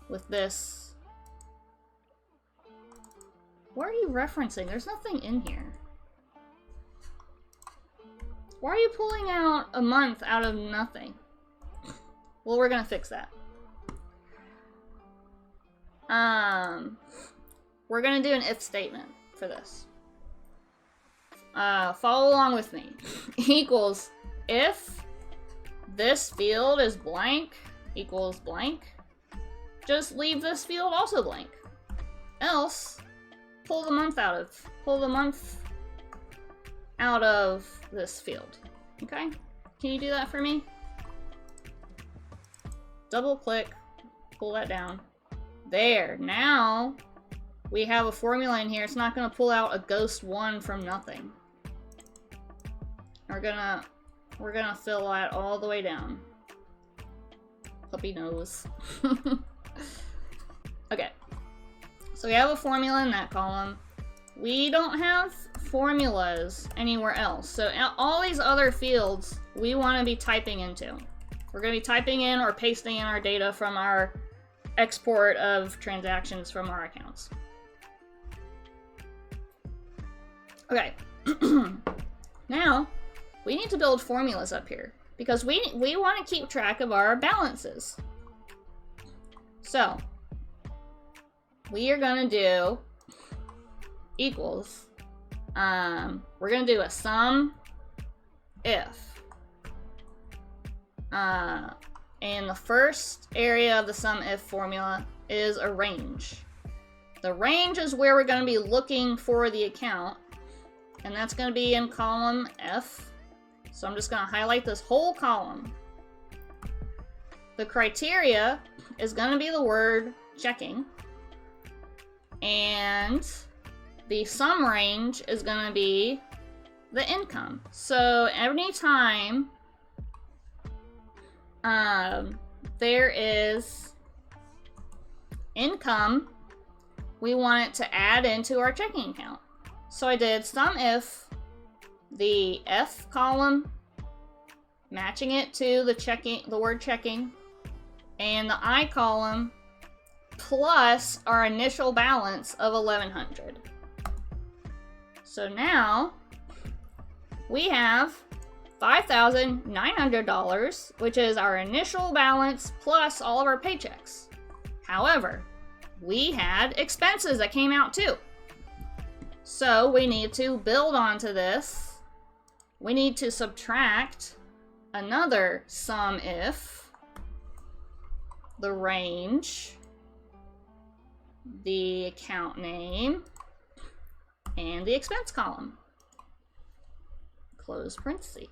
With this. What are you referencing? There's nothing in here. Why are you pulling out a month out of nothing? Well, we're gonna fix that. We're gonna do an if statement for this. Follow along with me. Equals if this field is blank equals blank. Just leave this field also blank. Else, pull the month out of this field. Okay? Can you do that for me? Double click, pull that down. There, now we have a formula in here. It's not gonna pull out a ghost 1 from nothing. We're gonna fill that all the way down. Puppy nose. Okay, so we have a formula in that column. We don't have formulas anywhere else. So all these other fields we want to be typing into. We're going to be typing in or pasting in our data from our export of transactions from our accounts. Okay, now we need to build formulas up here because we want to keep track of our balances. So we are gonna do equals, we're gonna do a sum if. And the first area of the sum if formula is a range. The range is where we're gonna be looking for the account, and that's gonna be in column F. So I'm just gonna highlight this whole column. The criteria is gonna be the word checking, and the sum range is gonna be the income. So anytime there is income, we want it to add into our checking account. So I did sum if the F column, matching it to the word checking, and the I column plus our initial balance of $1,100. So now we have $5,900, which is our initial balance plus all of our paychecks. However, we had expenses that came out too. So we need to build onto this. We need to subtract another sum if, the range, the account name, and the expense column. Close parenthesis.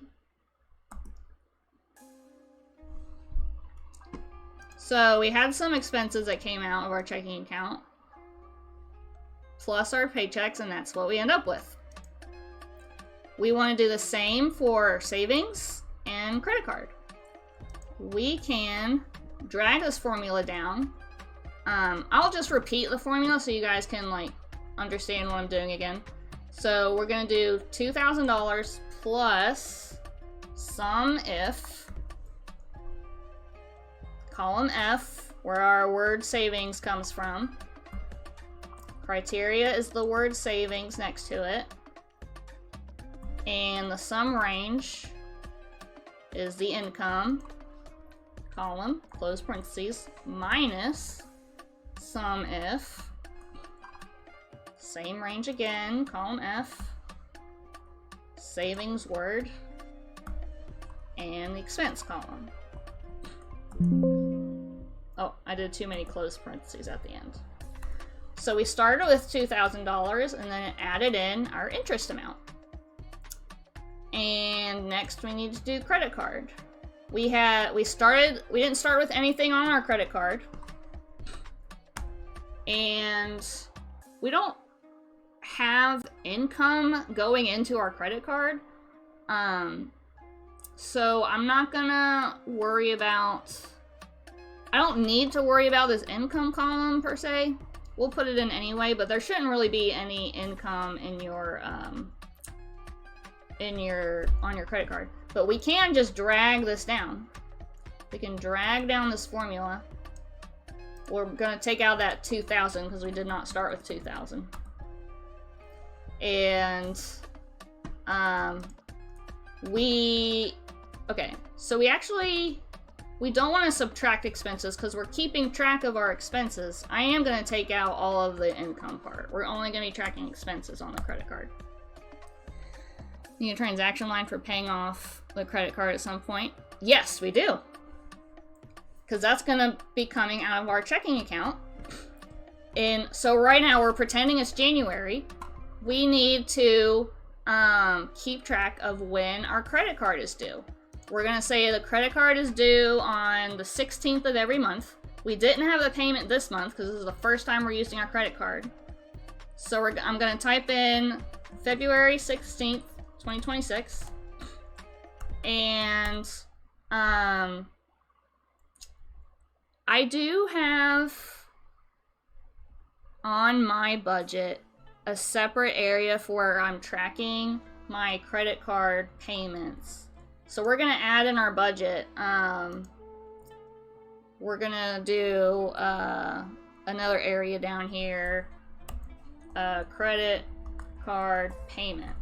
So we had some expenses that came out of our checking account, plus our paychecks, and that's what we end up with. We want to do the same for savings and credit card. We can drag this formula down. I'll just repeat the formula so you guys can like understand what I'm doing again. So we're gonna do $2,000 plus sum if, column F, where our word savings comes from. Criteria is the word savings next to it. And the sum range is the income column, close parentheses, minus sum if, same range again, column F, savings word, and the expense column. Oh, I did too many close parentheses at the end. So we started with $2,000 and then it added in our interest amount. And next we need to do credit card. We didn't start with anything on our credit card. And we don't have income going into our credit card. So I'm not gonna worry about, I don't need to worry about this income column per se. We'll put it in anyway, but there shouldn't really be any income in your on your credit card. But we can just drag this down. We can drag down this formula. We're gonna take out that 2,000 because we did not start with 2,000. And okay, so we don't want to subtract expenses because we're keeping track of our expenses. I am going to take out all of the income part. We're only going to be tracking expenses on the credit card. Need a transaction line for paying off the credit card at some point? Yes, we do. Because that's going to be coming out of our checking account. And so right now we're pretending it's January. We need to keep track of when our credit card is due. We're going to say the credit card is due on the 16th of every month. We didn't have a payment this month because this is the first time we're using our credit card. So I'm going to type in February 16th, 2026. And I do have on my budget a separate area for where I'm tracking my credit card payments. So we're gonna add in our budget. We're gonna do another area down here, credit card payment.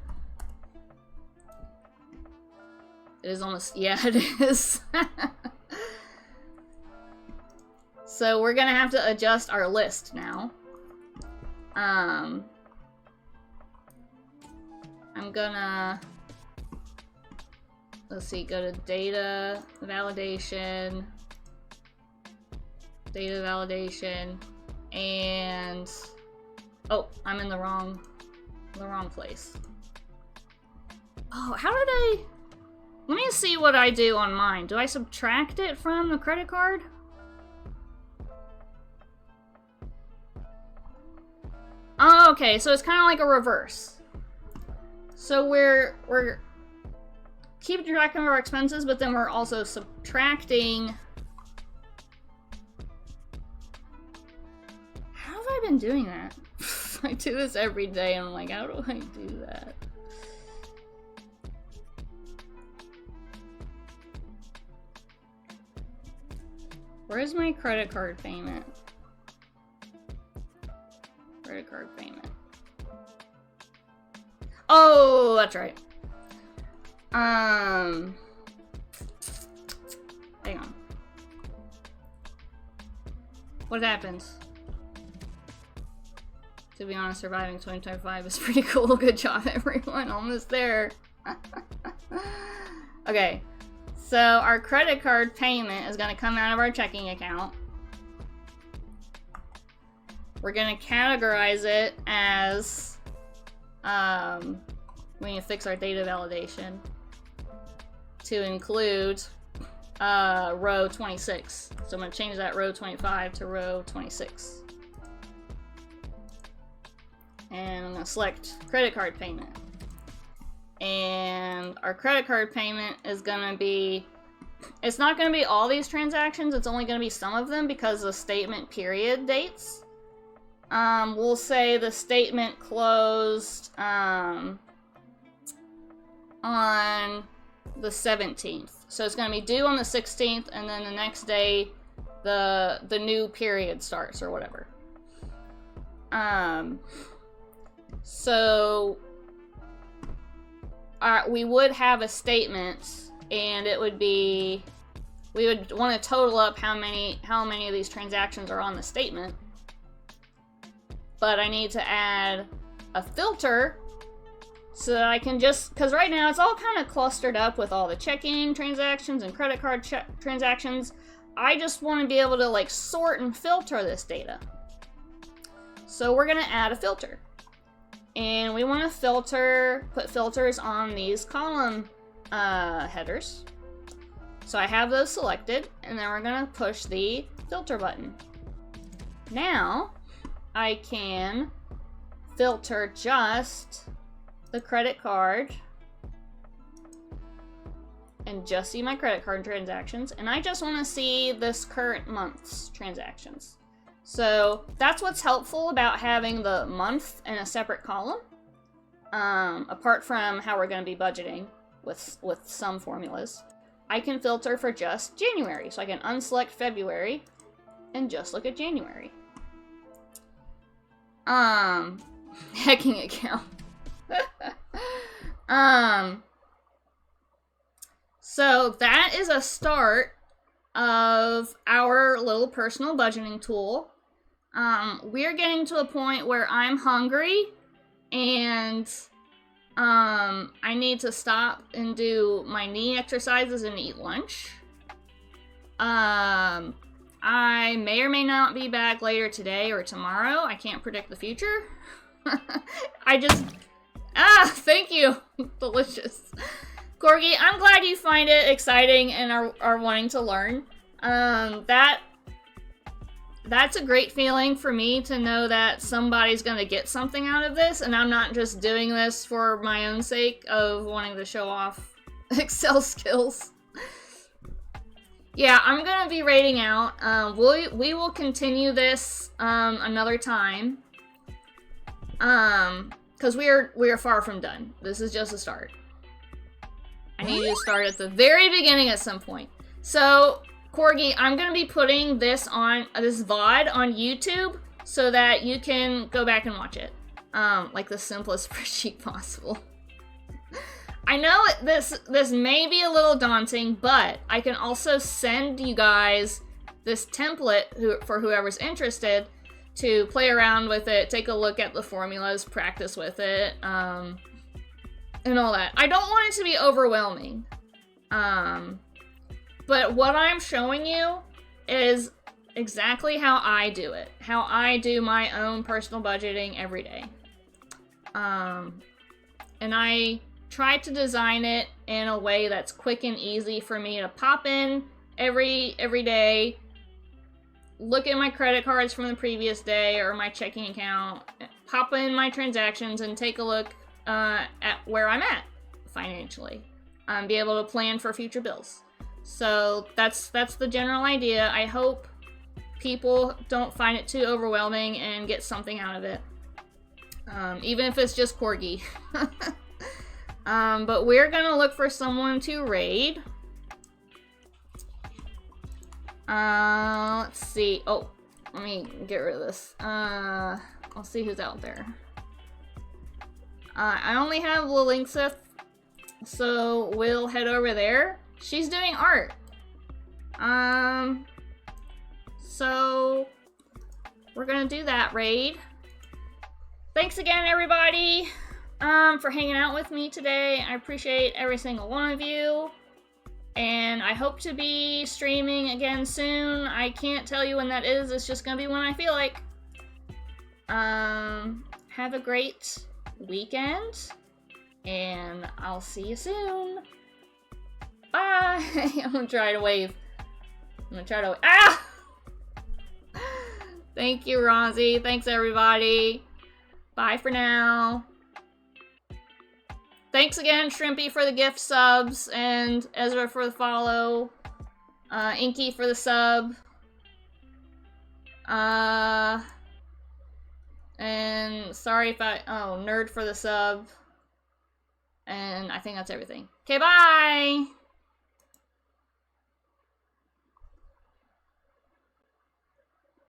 It is almost, yeah, it is. So we're gonna have to adjust our list now. gonna, let's see, go to data validation, and, oh, I'm in the wrong place. Oh, how did I, let me see what I do on mine. Do I subtract it from the credit card? Oh, okay, so it's kind of like a reverse. So we're keeping track of our expenses, but then we're also subtracting. How have I been doing that? I do this every day, and I'm like, how do I do that? Where's my credit card payment? Credit card payment. Oh, that's right. Hang on. What happens? To be honest, surviving 2025 is pretty cool. Good job, everyone. Almost there. Okay. So our credit card payment is going to come out of our checking account. We're going to categorize it as, we need to fix our data validation to include row 26. So I'm going to change that row 25 to row 26. And I'm going to select credit card payment. And our credit card payment is going to be, it's not going to be all these transactions, it's only going to be some of them because of statement period dates. We'll say the statement closed on the 17th. So it's going to be due on the 16th, and then the next day the new period starts or whatever. So we would have a statement, and it would be, we would want to total up how many of these transactions are on the statement. But I need to add a filter so that I can just, because right now it's all kind of clustered up with all the checking transactions and credit card transactions. I just want to be able to like sort and filter this data. So we're going to add a filter. And we want to put filters on these column headers. So I have those selected, and then we're going to push the filter button. Now, I can filter just the credit card and just see my credit card transactions, and I just want to see this current month's transactions. So that's what's helpful about having the month in a separate column, apart from how we're going to be budgeting with some formulas. I can filter for just January, so I can unselect February and just look at January. Hacking account. So that is a start of our little personal budgeting tool. We're getting to a point where I'm hungry and I need to stop and do my knee exercises and eat lunch. I may or may not be back later today or tomorrow. I can't predict the future. Thank you. Delicious. Corgi, I'm glad you find it exciting and are wanting to learn. That's a great feeling for me to know that somebody's gonna get something out of this, and I'm not just doing this for my own sake of wanting to show off Excel skills. Yeah, I'm gonna be rating out. We will continue this another time. Because we are far from done. This is just a start. I need to start at the very beginning at some point. So, Corgi, I'm gonna be putting this on this VOD on YouTube so that you can go back and watch it. Like the simplest spreadsheet possible. I know this may be a little daunting, but I can also send you guys this template for whoever's interested to play around with it, take a look at the formulas, practice with it. and all that. I don't want it to be overwhelming. But what I'm showing you is exactly how I do it. How I do my own personal budgeting every day. And I try to design it in a way that's quick and easy for me to pop in every day, look at my credit cards from the previous day or my checking account, pop in my transactions and take a look at where I'm at financially. Be able to plan for future bills. So that's the general idea. I hope people don't find it too overwhelming and get something out of it. Even if it's just Corgi. But we're gonna look for someone to raid. Let's see. Oh, let me get rid of this. I'll see who's out there. I only have Lilynxith, so we'll head over there. She's doing art. So we're gonna do that raid. Thanks again, everybody, for hanging out with me today. I appreciate every single one of you. And I hope to be streaming again soon. I can't tell you when that is. It's just gonna be when I feel like. Have a great weekend. And I'll see you soon. Bye! I'm gonna try to wave. Ah! Thank you, Ronzi. Thanks, everybody. Bye for now. Thanks again, Shrimpy, for the gift subs, and Ezra for the follow, Inky for the sub, and sorry if Nerd for the sub, and I think that's everything. Okay, bye!